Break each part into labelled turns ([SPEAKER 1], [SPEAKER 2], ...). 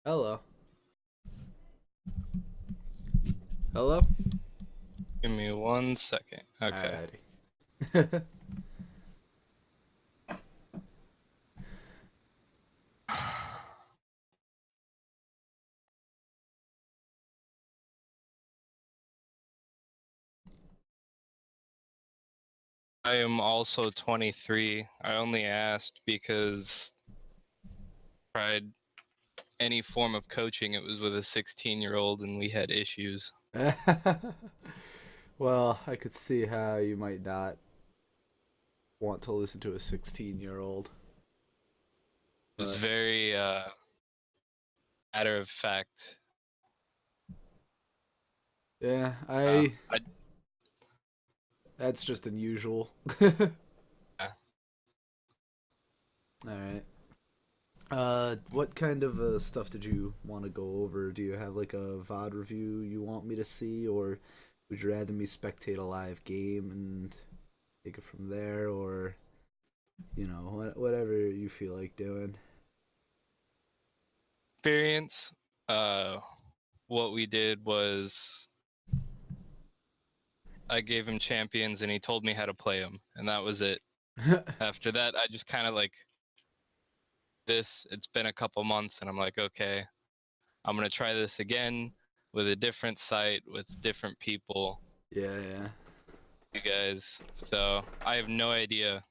[SPEAKER 1] Hello. Hello?
[SPEAKER 2] Give me 1 second. Okay.
[SPEAKER 1] Alrighty.
[SPEAKER 2] I am also 23. I only asked because I tried any form of coaching. It was with a 16-year-old and we had issues.
[SPEAKER 1] Well, I could see how you might not want to listen to a 16-year-old,
[SPEAKER 2] It was
[SPEAKER 1] but
[SPEAKER 2] very matter of fact.
[SPEAKER 1] yeah,
[SPEAKER 2] Uh,
[SPEAKER 1] I
[SPEAKER 2] I,
[SPEAKER 1] that's just unusual.
[SPEAKER 2] uh,
[SPEAKER 1] All right. What kind of stuff did you want to go over? Do you have like a VOD review you want me to see, or would you rather me spectate a live game and take it from there, or whatever you feel like doing?
[SPEAKER 2] experience. Uh, what we did was I gave him champions and he told me how to play them, and that was it. After that, I just kind of like this. It's been a couple months, and I'm like, okay, I'm gonna try this again with a different site with different people,
[SPEAKER 1] Yeah, yeah.
[SPEAKER 2] you guys. So I have no idea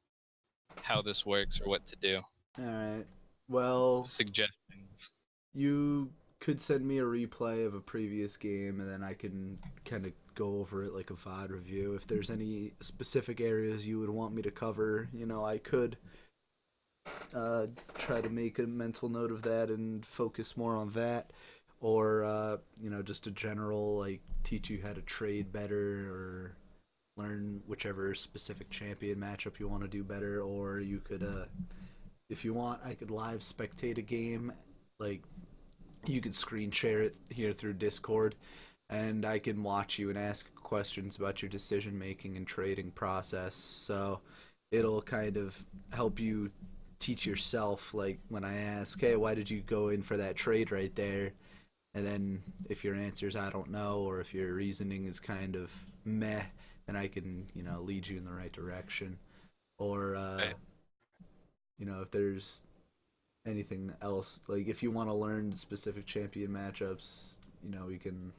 [SPEAKER 2] how this works or what to do.
[SPEAKER 1] All right. Well,
[SPEAKER 2] Suggestions.
[SPEAKER 1] you could send me a replay of a previous game, and then I can kind of go over it like a VOD review. If there's any specific areas you would want me to cover, I could uh, try to make a mental note of that and focus more on that, or just a general like teach you how to trade better or learn whichever specific champion matchup you want to do better, or you could if you want, I could live spectate a game. Like, you could screen share it here through Discord, and I can watch you and ask questions about your decision making and trading process. So it'll kind of help you teach yourself. Like, when I ask, hey, why did you go in for that trade right there? And then if your answer's I don't know, or if your reasoning is kind of meh, then I can, lead you in the right direction. Or,
[SPEAKER 2] Right.
[SPEAKER 1] if there's anything else, like if you want to learn specific champion matchups, we can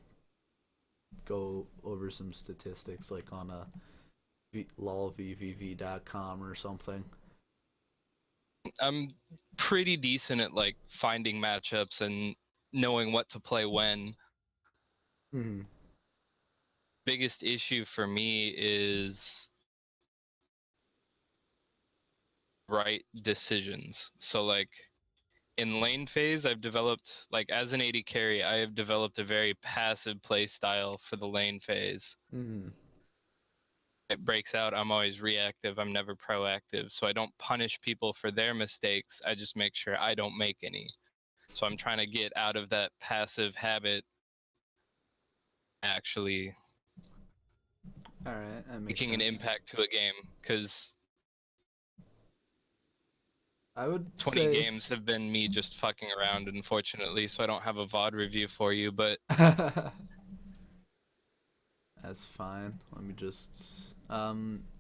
[SPEAKER 1] go over some statistics like on a lolvvv.com or something.
[SPEAKER 2] I'm pretty decent at like finding matchups and knowing what to play when.
[SPEAKER 1] Mm-hmm.
[SPEAKER 2] Biggest issue for me is right decisions. So like in lane phase, I've developed like as an AD carry, I have developed a very passive play style for the lane phase.
[SPEAKER 1] Mm-hmm.
[SPEAKER 2] It breaks out, I'm always reactive. I'm never proactive. So I don't punish people for their mistakes. I just make sure I don't make any. So I'm trying to get out of that passive habit, actually
[SPEAKER 1] All right, that makes
[SPEAKER 2] making an
[SPEAKER 1] sense.
[SPEAKER 2] impact to a game. Because
[SPEAKER 1] I would
[SPEAKER 2] 20
[SPEAKER 1] say
[SPEAKER 2] games have been me just fucking around, unfortunately. So I don't have a VOD review for you. But
[SPEAKER 1] that's fine. Let me just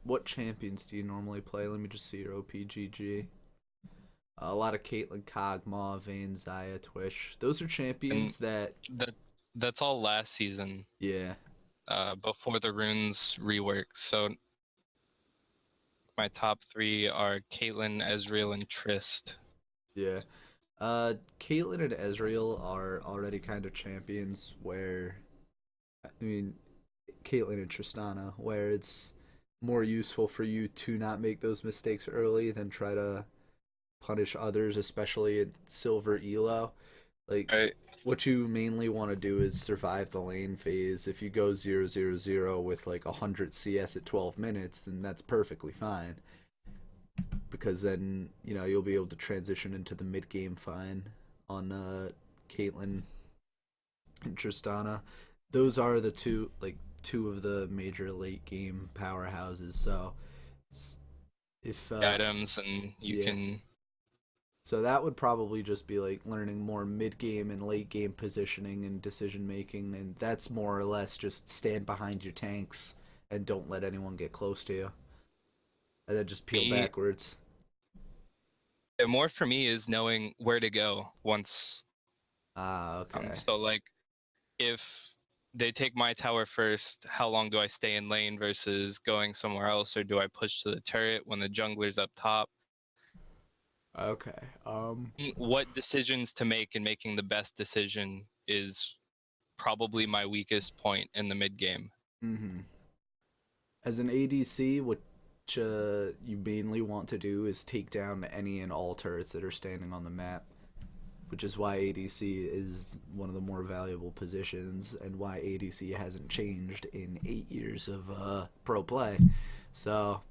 [SPEAKER 1] what champions do you normally play? Let me just see your OPGG. A lot of Caitlyn, Kog'Maw, Vayne, Xayah, Twitch. Those are
[SPEAKER 2] and
[SPEAKER 1] champions that,
[SPEAKER 2] that that's all last season,
[SPEAKER 1] yeah,
[SPEAKER 2] before the runes rework. So my top three are Caitlyn, Ezreal, and Trist.
[SPEAKER 1] yeah. Caitlyn and Ezreal are already kind of champions where, I mean, Caitlyn and Tristana, where it's more useful for you to not make those mistakes early than try to punish others, especially in silver elo. Like,
[SPEAKER 2] Right.
[SPEAKER 1] what you mainly want to do is survive the lane phase. If you go 0-0-0 with like 100 CS at 12 minutes, then that's perfectly fine. Because then, you'll be able to transition into the mid game fine on Caitlyn and Tristana. Those are the two of the major late game powerhouses. So if
[SPEAKER 2] Items, and you
[SPEAKER 1] yeah,
[SPEAKER 2] can
[SPEAKER 1] So that would probably just be like learning more mid game and late game positioning and decision making, and that's more or less just stand behind your tanks and don't let anyone get close to you, and then just peel
[SPEAKER 2] Me,
[SPEAKER 1] backwards.
[SPEAKER 2] more for me is knowing where to go once.
[SPEAKER 1] Ah, okay.
[SPEAKER 2] So like if they take my tower first, how long do I stay in lane versus going somewhere else, or do I push to the turret when the jungler's up top?
[SPEAKER 1] Okay.
[SPEAKER 2] What decisions to make and making the best decision is probably my weakest point in the mid game.
[SPEAKER 1] Mhm. As an ADC, what you mainly want to do is take down any and all turrets that are standing on the map, which is why ADC is one of the more valuable positions and why ADC hasn't changed in 8 years of pro play. So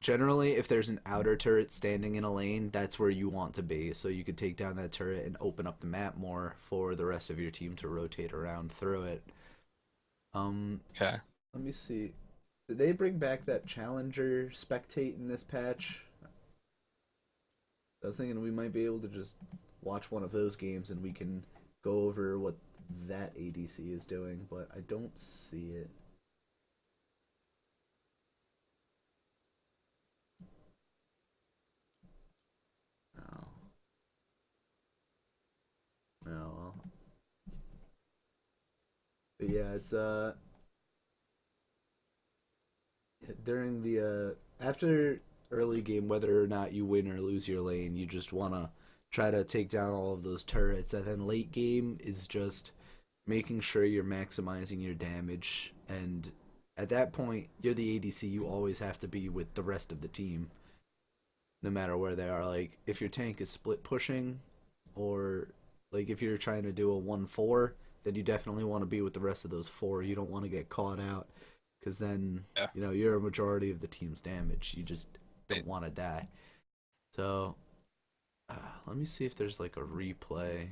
[SPEAKER 1] generally, if there's an outer turret standing in a lane, that's where you want to be. So you could take down that turret and open up the map more for the rest of your team to rotate around through it.
[SPEAKER 2] Okay.
[SPEAKER 1] Let me see. Did they bring back that challenger spectate in this patch? I was thinking we might be able to just watch one of those games and we can go over what that ADC is doing, but I don't see it. Oh. No. Well. But yeah, it's during the after early game, whether or not you win or lose your lane, you just wanna try to take down all of those turrets, and then late game is just making sure you're maximizing your damage. And at that point, you're the ADC. You always have to be with the rest of the team, no matter where they are. Like if your tank is split pushing, or like if you're trying to do a 1-4, then you definitely want to be with the rest of those four. You don't want to get caught out because then
[SPEAKER 2] Yeah.
[SPEAKER 1] you're a majority of the team's damage. You just don't
[SPEAKER 2] Right.
[SPEAKER 1] want to die. So let me see if there's like a replay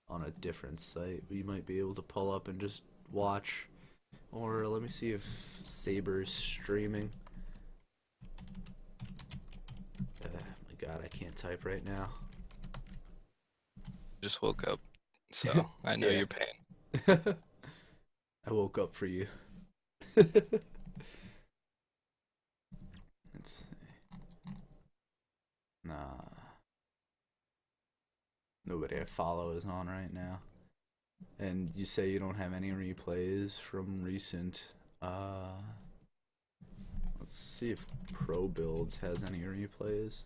[SPEAKER 1] on a different site we might be able to pull up and just watch. Or let me see if Saber's streaming. My god, I can't type right now.
[SPEAKER 2] Just woke up, so I know
[SPEAKER 1] Yeah.
[SPEAKER 2] your pain.
[SPEAKER 1] I woke up for you. Let's see. Nah. Nobody I follow is on right now. And you say you don't have any replays from recent. Let's see if Pro Builds has any replays.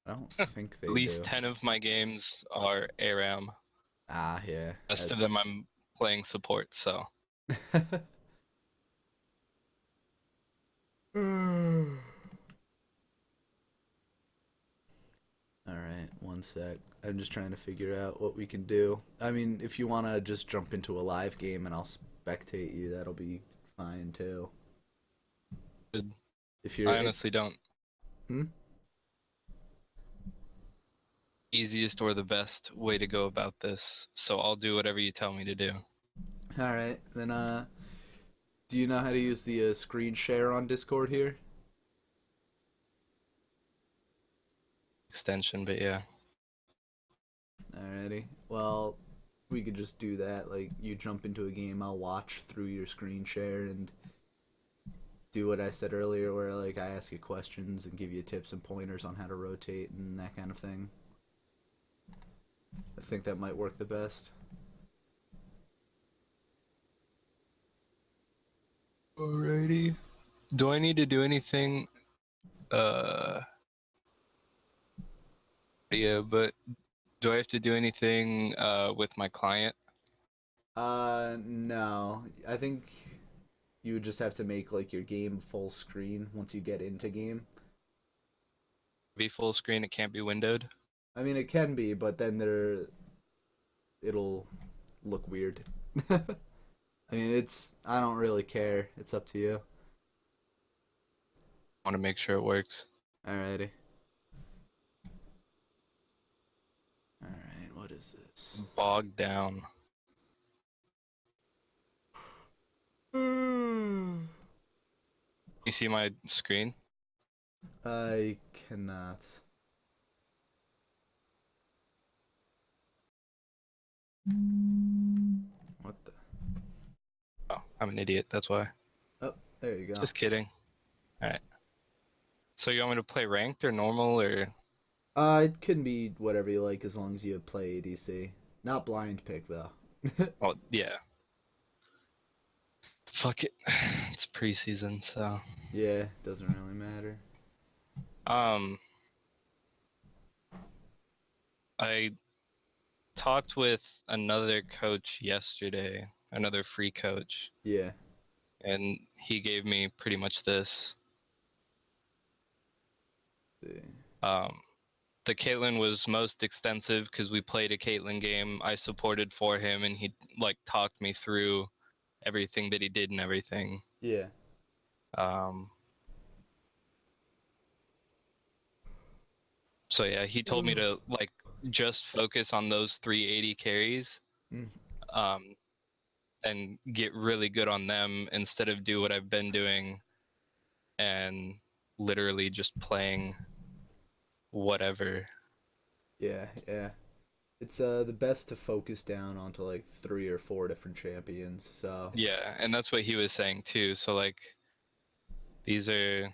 [SPEAKER 1] I don't think they
[SPEAKER 2] At least
[SPEAKER 1] do.
[SPEAKER 2] 10 of my games are ARAM.
[SPEAKER 1] Ah, yeah.
[SPEAKER 2] Rest of them I'm playing support, so.
[SPEAKER 1] Alright, one sec. I'm just trying to figure out what we can do. I mean, if you want to just jump into a live game and I'll spectate you, that'll be fine too.
[SPEAKER 2] Good.
[SPEAKER 1] If you're
[SPEAKER 2] I
[SPEAKER 1] in.
[SPEAKER 2] honestly don't.
[SPEAKER 1] Hmm?
[SPEAKER 2] Easiest or the best way to go about this, so I'll do whatever you tell me to do.
[SPEAKER 1] Alright, then, do you know how to use the screen share on Discord here?
[SPEAKER 2] Extension, but yeah.
[SPEAKER 1] Alrighty. Well, we could just do that. Like, you jump into a game, I'll watch through your screen share and do what I said earlier, where, like, I ask you questions and give you tips and pointers on how to rotate and that kind of thing. I think that might work the best.
[SPEAKER 2] Alrighty. Do I need to do anything? Yeah, but do I have to do anything with my client?
[SPEAKER 1] No. I think you would just have to make, like, your game full screen once you get into game.
[SPEAKER 2] Be full screen, it can't be windowed.
[SPEAKER 1] I mean, it can be, but then it'll look weird. I mean, I don't really care. It's up to you.
[SPEAKER 2] I want to make sure it works.
[SPEAKER 1] Alrighty. Alright, what is this?
[SPEAKER 2] Bogged down. You see my screen?
[SPEAKER 1] I cannot.
[SPEAKER 2] I'm an idiot. That's why.
[SPEAKER 1] Oh, there you go.
[SPEAKER 2] Just kidding. All right. So you want me to play ranked or normal or?
[SPEAKER 1] It can be whatever you like as long as you play ADC. Not blind pick though.
[SPEAKER 2] Oh yeah. Fuck it. It's preseason, so.
[SPEAKER 1] Yeah, doesn't really matter.
[SPEAKER 2] Um, I talked with another coach yesterday, another free coach,
[SPEAKER 1] Yeah.
[SPEAKER 2] and he gave me pretty much this.
[SPEAKER 1] See.
[SPEAKER 2] Um, the Caitlyn was most extensive because we played a Caitlyn game. I supported for him, and he like talked me through everything that he did and everything.
[SPEAKER 1] Yeah.
[SPEAKER 2] Um, so yeah, he told me to like just focus on those 380 carries,
[SPEAKER 1] Mm.
[SPEAKER 2] um, and get really good on them instead of do what I've been doing and literally just playing whatever.
[SPEAKER 1] Yeah, yeah. It's the best to focus down onto like 3 or 4 different champions. So
[SPEAKER 2] Yeah, and that's what he was saying too. So like these are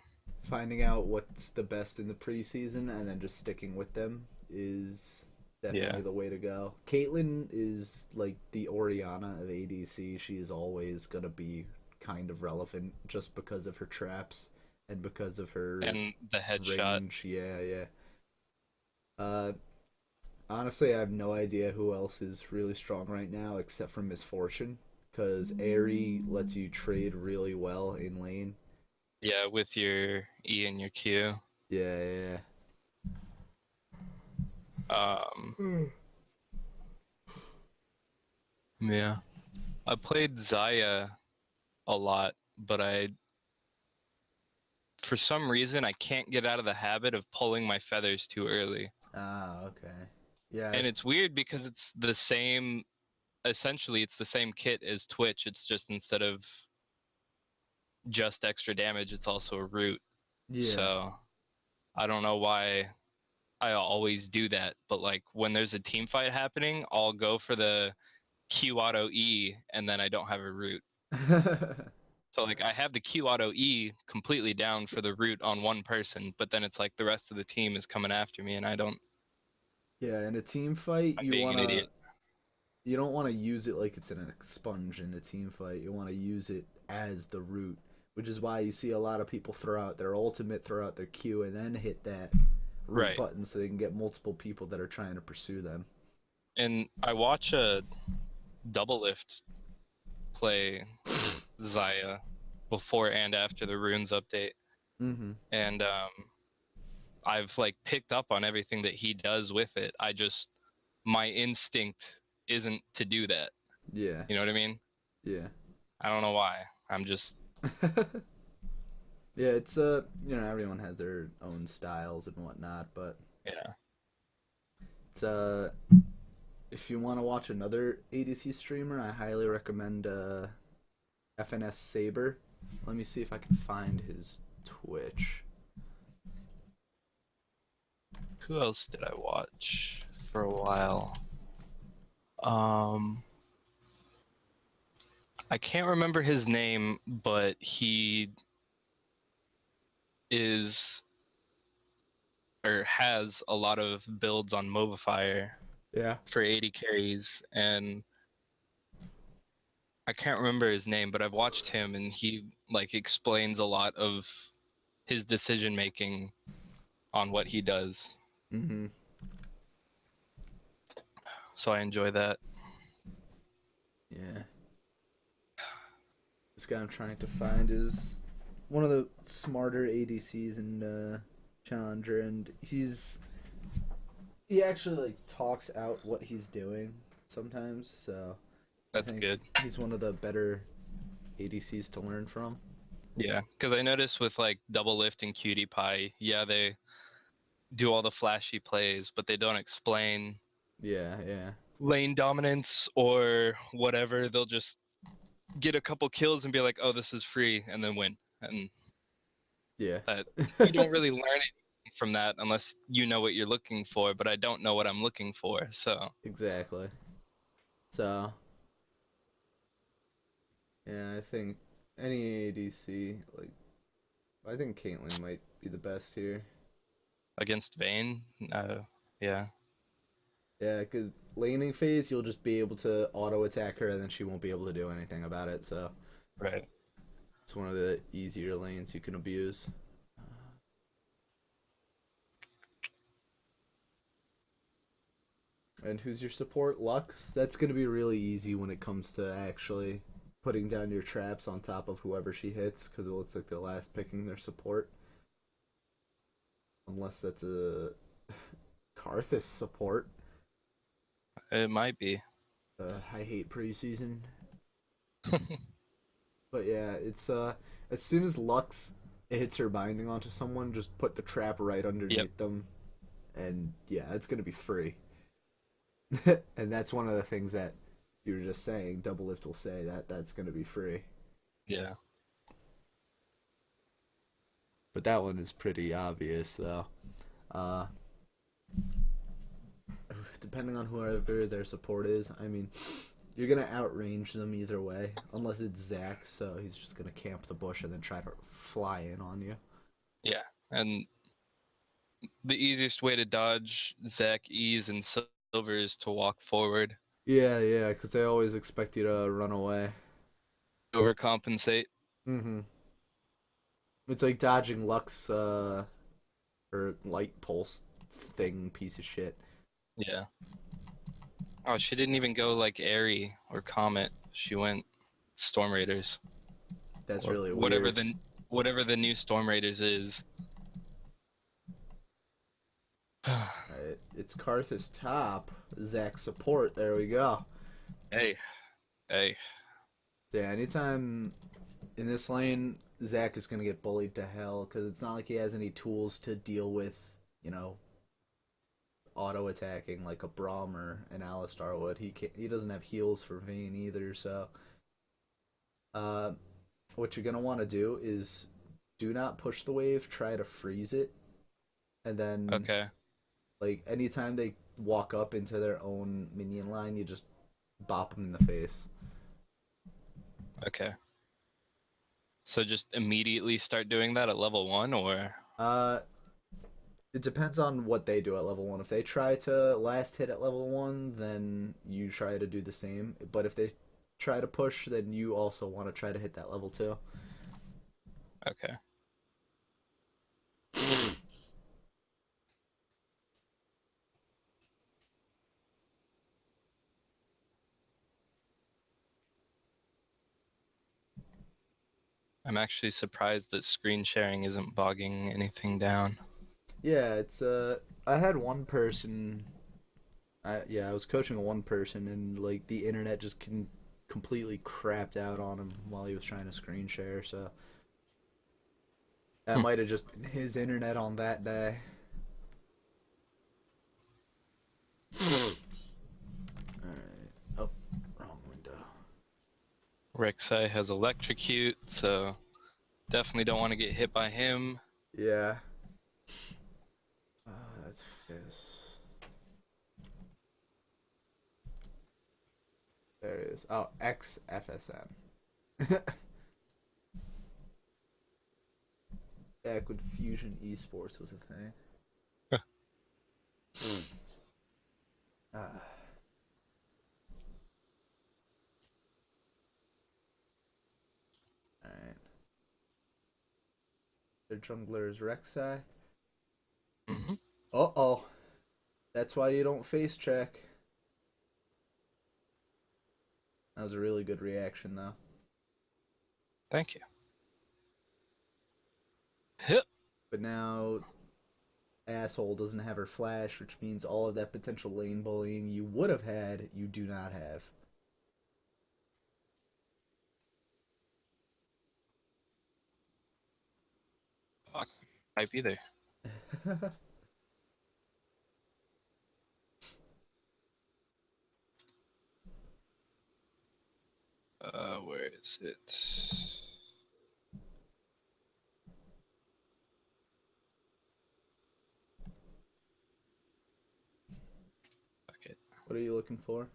[SPEAKER 1] finding out what's the best in the preseason and then just sticking with them is definitely
[SPEAKER 2] yeah.
[SPEAKER 1] the way to go. Caitlyn is like the Oriana of ADC. She is always gonna be kind of relevant just because of her traps and because of her
[SPEAKER 2] And the headshot.
[SPEAKER 1] range. Yeah, yeah. Uh, Honestly, I have no idea who else is really strong right now except for Misfortune, because Airy lets you trade really well in lane.
[SPEAKER 2] Yeah, with your E and your Q.
[SPEAKER 1] Yeah, yeah.
[SPEAKER 2] Um
[SPEAKER 1] Yeah.
[SPEAKER 2] yeah. I played Zaya a lot, but I for some reason I can't get out of the habit of pulling my feathers too early.
[SPEAKER 1] Ah, okay. Yeah,
[SPEAKER 2] And it's weird because it's the same essentially it's the same kit as Twitch. It's just instead of just extra damage, it's also a root.
[SPEAKER 1] yeah.
[SPEAKER 2] So I don't know why I always do that, but like when there's a team fight happening, I'll go for the Q auto E and then I don't have a root. So like I have the Q auto E completely down for the root on one person, but then it's like the rest of the team is coming after me and I don't
[SPEAKER 1] Yeah, in a team fight,
[SPEAKER 2] I'm being an idiot.
[SPEAKER 1] you don't wanna use it like it's an expunge in a team fight. You wanna use it as the root, which is why you see a lot of people throw out their ultimate, throw out their Q, and then hit that root
[SPEAKER 2] Right.
[SPEAKER 1] button so they can get multiple people that are trying to pursue them.
[SPEAKER 2] And I watch a double lift play Zaya before and after the runes update.
[SPEAKER 1] Mm-hmm.
[SPEAKER 2] And I've like picked up on everything that he does with it. I just my instinct isn't to do that.
[SPEAKER 1] Yeah.
[SPEAKER 2] You know what I mean?
[SPEAKER 1] Yeah.
[SPEAKER 2] I don't know why. I'm just
[SPEAKER 1] Yeah, it's everyone has their own styles and whatnot, but
[SPEAKER 2] yeah.
[SPEAKER 1] it's if you want to watch another ADC streamer, I highly recommend FNS Saber. Let me see if I can find his Twitch.
[SPEAKER 2] Who else did I watch for a while? Um I can't remember his name, but he is or has a lot of builds on Mobifier
[SPEAKER 1] Yeah.
[SPEAKER 2] for 80 carries, and I can't remember his name, but I've watched him and he like explains a lot of his decision making on what he does.
[SPEAKER 1] Mm-hmm.
[SPEAKER 2] So I enjoy that.
[SPEAKER 1] Yeah. This guy I'm trying to find is one of the smarter ADCs in Challenger, and he actually like talks out what he's doing sometimes. So I
[SPEAKER 2] That's
[SPEAKER 1] think
[SPEAKER 2] good.
[SPEAKER 1] he's one of the better ADCs to learn from.
[SPEAKER 2] Yeah, because I noticed with like Double Lift and Cutie Pie, yeah, they do all the flashy plays, but they don't explain
[SPEAKER 1] Yeah, yeah,
[SPEAKER 2] lane dominance or whatever. They'll just get a couple kills and be like, "Oh, this is free," and then win. And
[SPEAKER 1] yeah.
[SPEAKER 2] that you don't really learn anything from that unless you know what you're looking for. But I don't know what I'm looking for, so
[SPEAKER 1] Exactly. So Yeah, I think any ADC, like, I think Caitlyn might be the best here.
[SPEAKER 2] Against Vayne, yeah,
[SPEAKER 1] Yeah, because laning phase, you'll just be able to auto attack her, and then she won't be able to do anything about it. So
[SPEAKER 2] right.
[SPEAKER 1] it's one of the easier lanes you can abuse. And who's your support? Lux? That's going to be really easy when it comes to actually putting down your traps on top of whoever she hits, because it looks like they're last picking their support. Unless that's a Karthus support.
[SPEAKER 2] It might be.
[SPEAKER 1] I hate preseason. But yeah, it's as soon as Lux hits her binding onto someone, just put the trap right
[SPEAKER 2] Yep.
[SPEAKER 1] underneath them, and yeah, it's gonna be free. And that's one of the things that you were just saying. Doublelift will say that that's gonna be free.
[SPEAKER 2] Yeah.
[SPEAKER 1] But that one is pretty obvious, though. Uh, depending on whoever their support is, I mean, you're gonna outrange them either way, unless it's Zac. So he's just gonna camp the bush and then try to fly in on you.
[SPEAKER 2] Yeah. And the easiest way to dodge Zac, Ease, and Silver is to walk forward,
[SPEAKER 1] Yeah, yeah, because they always expect you to run away.
[SPEAKER 2] overcompensate.
[SPEAKER 1] Mm-hmm. It's like dodging Lux, or light pulse thing, piece of shit.
[SPEAKER 2] Yeah. Oh, she didn't even go like Airy or Comet. She went Storm Raiders
[SPEAKER 1] That's
[SPEAKER 2] or
[SPEAKER 1] really
[SPEAKER 2] whatever
[SPEAKER 1] weird.
[SPEAKER 2] the new Storm Raiders is.
[SPEAKER 1] It's Karthus top, Zac support. There we go.
[SPEAKER 2] Hey, hey.
[SPEAKER 1] Yeah, anytime in this lane, Zac is gonna get bullied to hell because it's not like he has any tools to deal with, you know, auto attacking like a Braum or an Alistar would. He doesn't have heals for Vayne either. So, uh, what you're gonna want to do is do not push the wave. Try to freeze it, and then
[SPEAKER 2] Okay,
[SPEAKER 1] like anytime they walk up into their own minion line, you just bop them in the face.
[SPEAKER 2] okay. So just immediately start doing that at level 1 or
[SPEAKER 1] Uh, it depends on what they do at level one. If they try to last hit at level one, then you try to do the same. But if they try to push, then you also want to try to hit that level two.
[SPEAKER 2] okay. I'm actually surprised that screen sharing isn't bogging anything down.
[SPEAKER 1] Yeah, it's I had one person. I was coaching one person, and like the internet just completely crapped out on him while he was trying to screen share. So that
[SPEAKER 2] Hmm.
[SPEAKER 1] might have just been his internet on that day. All right. Oh, wrong window.
[SPEAKER 2] Rek'Sai has electrocute, so definitely don't want to get hit by him.
[SPEAKER 1] Yeah. That's Fizz. There it is. Oh, XFSM. Back when Fusion Esports was a thing. Ah, alright. Their jungler is Rek'Sai.
[SPEAKER 2] Hmm.
[SPEAKER 1] Uh oh. That's why you don't face check. That was a really good reaction, though.
[SPEAKER 2] Thank you. Hit.
[SPEAKER 1] But now, asshole doesn't have her flash, which means all of that potential lane bullying you would have had, you do not have.
[SPEAKER 2] Fuck. Type either. Where is it? Okay.
[SPEAKER 1] What are you looking for?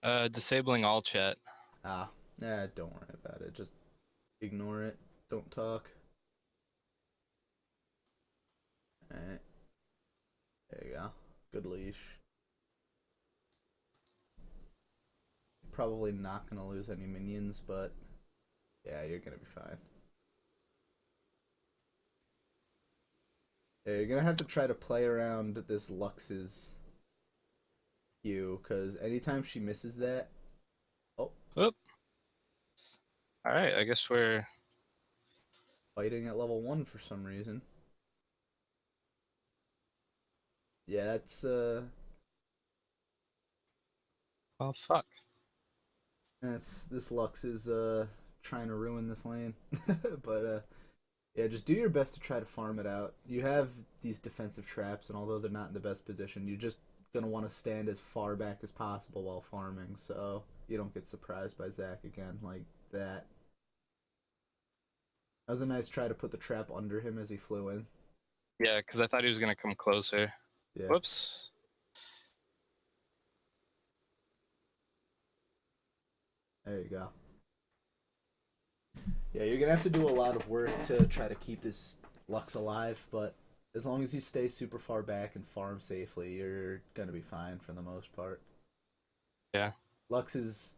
[SPEAKER 2] Disabling all chat.
[SPEAKER 1] Ah, Nah, don't worry about it. Just ignore it. Don't talk. Alright, there you go. Good leash. Probably not gonna lose any minions, but yeah, you're gonna be fine. Yeah, you're gonna have to try to play around this Lux's Q, because anytime she misses that, oh,
[SPEAKER 2] Oop. All right, I guess we're.
[SPEAKER 1] fighting at level 1 for some reason. Yeah, that's
[SPEAKER 2] Oh fuck.
[SPEAKER 1] that's this Lux is trying to ruin this lane. But yeah, just do your best to try to farm it out. You have these defensive traps, and although they're not in the best position, you're just gonna want to stand as far back as possible while farming, so you don't get surprised by Zac again like that. That was a nice try to put the trap under him as he flew in.
[SPEAKER 2] Yeah, because I thought he was gonna come closer.
[SPEAKER 1] Yeah,
[SPEAKER 2] Whoops.
[SPEAKER 1] there you go. Yeah, you're gonna have to do a lot of work to try to keep this Lux alive, but as long as you stay super far back and farm safely, you're gonna be fine for the most part.
[SPEAKER 2] Yeah.
[SPEAKER 1] Lux is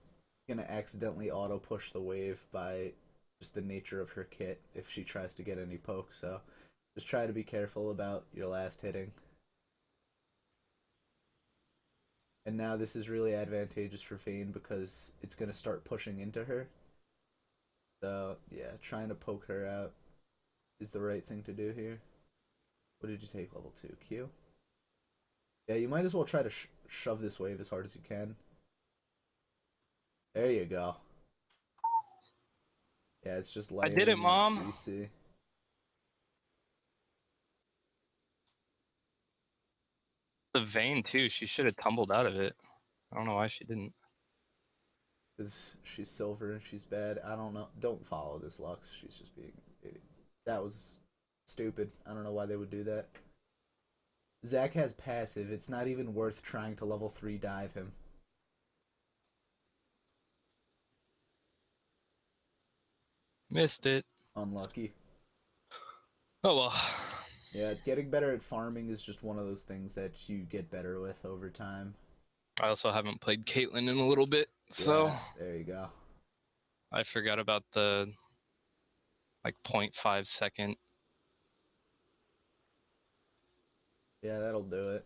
[SPEAKER 1] gonna accidentally auto push the wave by just the nature of her kit if she tries to get any poke, so just try to be careful about your last hitting. And now this is really advantageous for Vayne because it's gonna start pushing into her. So yeah, trying to poke her out is the right thing to do here. What did you take, level 2? Q? Yeah, you might as well try to shove this wave as hard as you can. There you go. Yeah, it's just
[SPEAKER 2] I did it,
[SPEAKER 1] layering that
[SPEAKER 2] Mom.
[SPEAKER 1] CC.
[SPEAKER 2] The Vayne too. She should have tumbled out of it. I don't know why she didn't.
[SPEAKER 1] Because she's silver and she's bad. I don't know. Don't follow this Lux. She's just being idiot. That was stupid. I don't know why they would do that. Zac has passive. It's not even worth trying to level 3 dive him.
[SPEAKER 2] Missed it.
[SPEAKER 1] Unlucky.
[SPEAKER 2] Oh well.
[SPEAKER 1] Yeah, getting better at farming is just one of those things that you get better with over time.
[SPEAKER 2] I also haven't played Caitlyn in a little bit, so
[SPEAKER 1] Yeah, there you go.
[SPEAKER 2] I forgot about the like 0.5 second.
[SPEAKER 1] Yeah, that'll do it.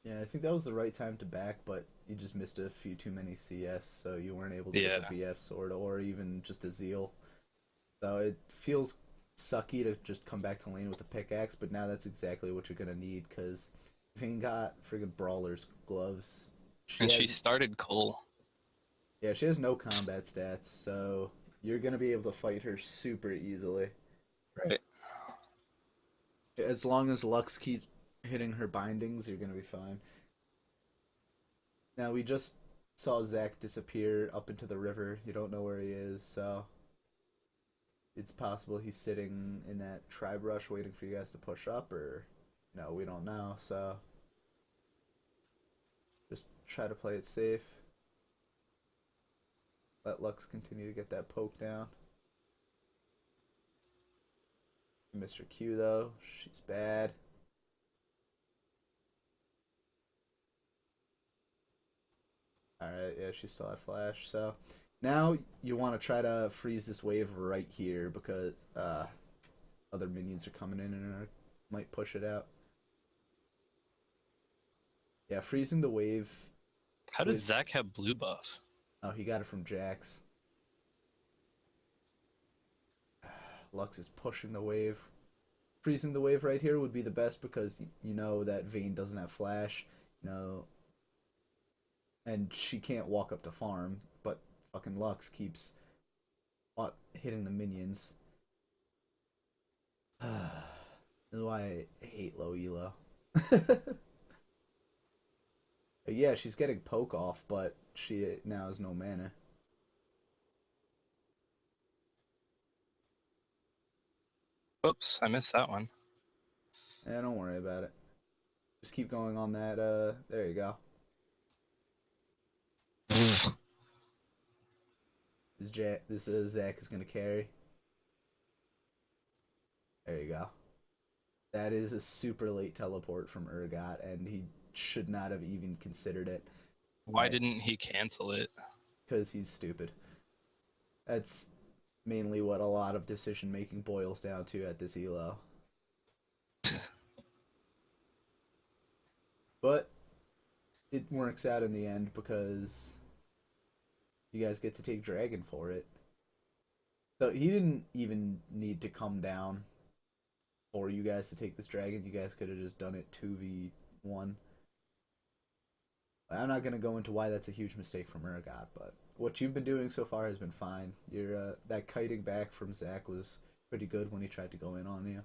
[SPEAKER 1] Yeah, I think that was the right time to back, but you just missed a few too many CS, so you weren't able to
[SPEAKER 2] Yeah.
[SPEAKER 1] get the BF sword or even just a Zeal. So it feels sucky to just come back to lane with a pickaxe, but now that's exactly what you're gonna need because Vayne got friggin' Brawler's gloves.
[SPEAKER 2] And she started Cole.
[SPEAKER 1] Yeah, she has no combat stats, so you're gonna be able to fight her super easily.
[SPEAKER 2] Right.
[SPEAKER 1] As long as Lux keeps hitting her bindings, you're gonna be fine. Now we just saw Zac disappear up into the river. You don't know where he is, so it's possible he's sitting in that tribe rush waiting for you guys to push up, or no, we don't know. So just try to play it safe. Let Lux continue to get that poke down. Mr. Q though, she's bad. Alright, yeah, she still had flash, so now you want to try to freeze this wave right here because other minions are coming in and might push it out. Yeah, freezing the wave.
[SPEAKER 2] How does Zac have blue buff?
[SPEAKER 1] Oh, he got it from Jax. Lux is pushing the wave. Freezing the wave right here would be the best because you know that Vayne doesn't have flash, you know, and she can't walk up to farm, but fucking Lux keeps hitting the minions. This is why I hate low elo. Yeah, she's getting poke off, but she now has no mana.
[SPEAKER 2] Whoops, I missed that one.
[SPEAKER 1] Yeah, don't worry about it. Just keep going on that. There you go. Zach is gonna carry. There you go. That is a super late teleport from Urgot, and he should not have even considered it.
[SPEAKER 2] Why didn't he cancel it?
[SPEAKER 1] Because he's stupid. That's mainly what a lot of decision making boils down to at this elo. But it works out in the end because you guys get to take Dragon for it. So he didn't even need to come down for you guys to take this Dragon. You guys could have just done it 2v1. I'm not going to go into why that's a huge mistake from Urgot, but what you've been doing so far has been fine. Your that kiting back from Zach was pretty good when he tried to go in on you.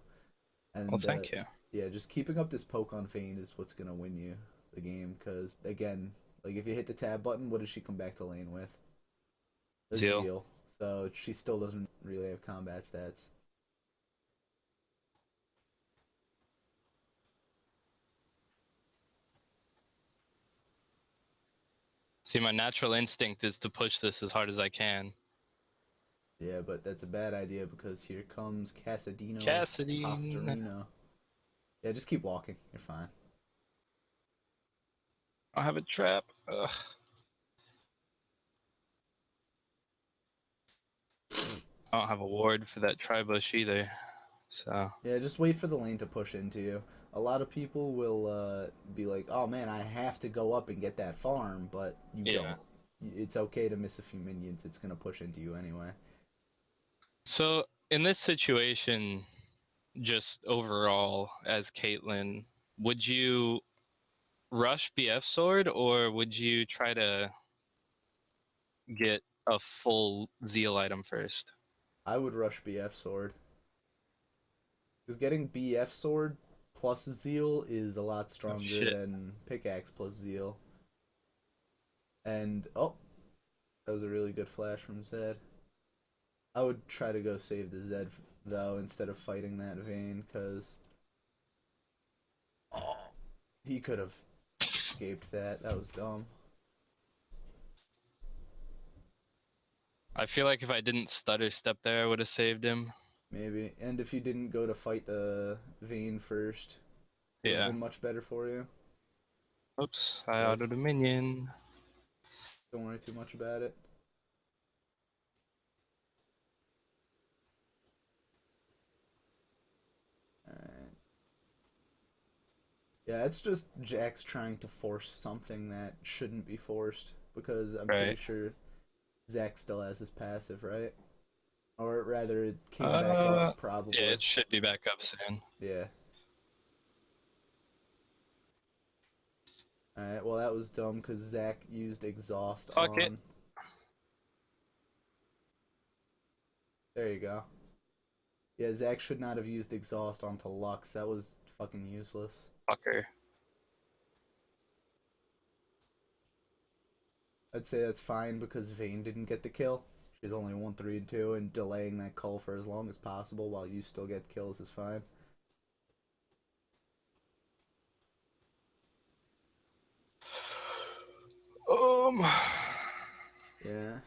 [SPEAKER 1] And
[SPEAKER 2] Well, thank you.
[SPEAKER 1] Yeah, just keeping up this poke on Vayne is what's gonna win you the game. Because again, like if you hit the tab button, what does she come back to lane with? A
[SPEAKER 2] Zeal.
[SPEAKER 1] So she still doesn't really have combat stats.
[SPEAKER 2] See, my natural instinct is to push this as hard as I can.
[SPEAKER 1] Yeah, but that's a bad idea because here comes Cassidy.
[SPEAKER 2] Cassidy.
[SPEAKER 1] Yeah, just keep walking. You're fine.
[SPEAKER 2] I'll have a trap. Ugh. I don't have a ward for that tri-bush either. So
[SPEAKER 1] Yeah, just wait for the lane to push into you. A lot of people will be like, "Oh man, I have to go up and get that farm," but you don't. It's okay to miss a few minions. It's gonna push into you anyway.
[SPEAKER 2] So in this situation, just overall as Caitlyn, would you rush BF sword or would you try to get a full Zeal item first?
[SPEAKER 1] I would rush BF sword. Because getting BF sword plus Zeal is a lot stronger than pickaxe plus Zeal. And oh, that was a really good flash from Zed. I would try to go save the Zed though instead of fighting that Vayne, because he could have escaped that. That was dumb.
[SPEAKER 2] I feel like if I didn't stutter step there, I would have saved him.
[SPEAKER 1] Maybe. And if you didn't go to fight the Vayne first, it would have been much better for you.
[SPEAKER 2] Oops, I autoed a minion.
[SPEAKER 1] Don't worry too much about it. Alright. Yeah, it's just Jax trying to force something that shouldn't be forced, because I'm pretty sure Zach still has his passive, right? Or rather, it came back up, probably.
[SPEAKER 2] Yeah, it should be back up soon.
[SPEAKER 1] Yeah. Alright, well that was dumb because Zach used exhaust on...
[SPEAKER 2] It.
[SPEAKER 1] There you go. Yeah, Zach should not have used exhaust onto Lux. That was fucking useless.
[SPEAKER 2] Fucker.
[SPEAKER 1] I'd say that's fine because Vayne didn't get the kill. She's only 1-3-2, and delaying that call for as long as possible while you still get kills is fine. Yeah.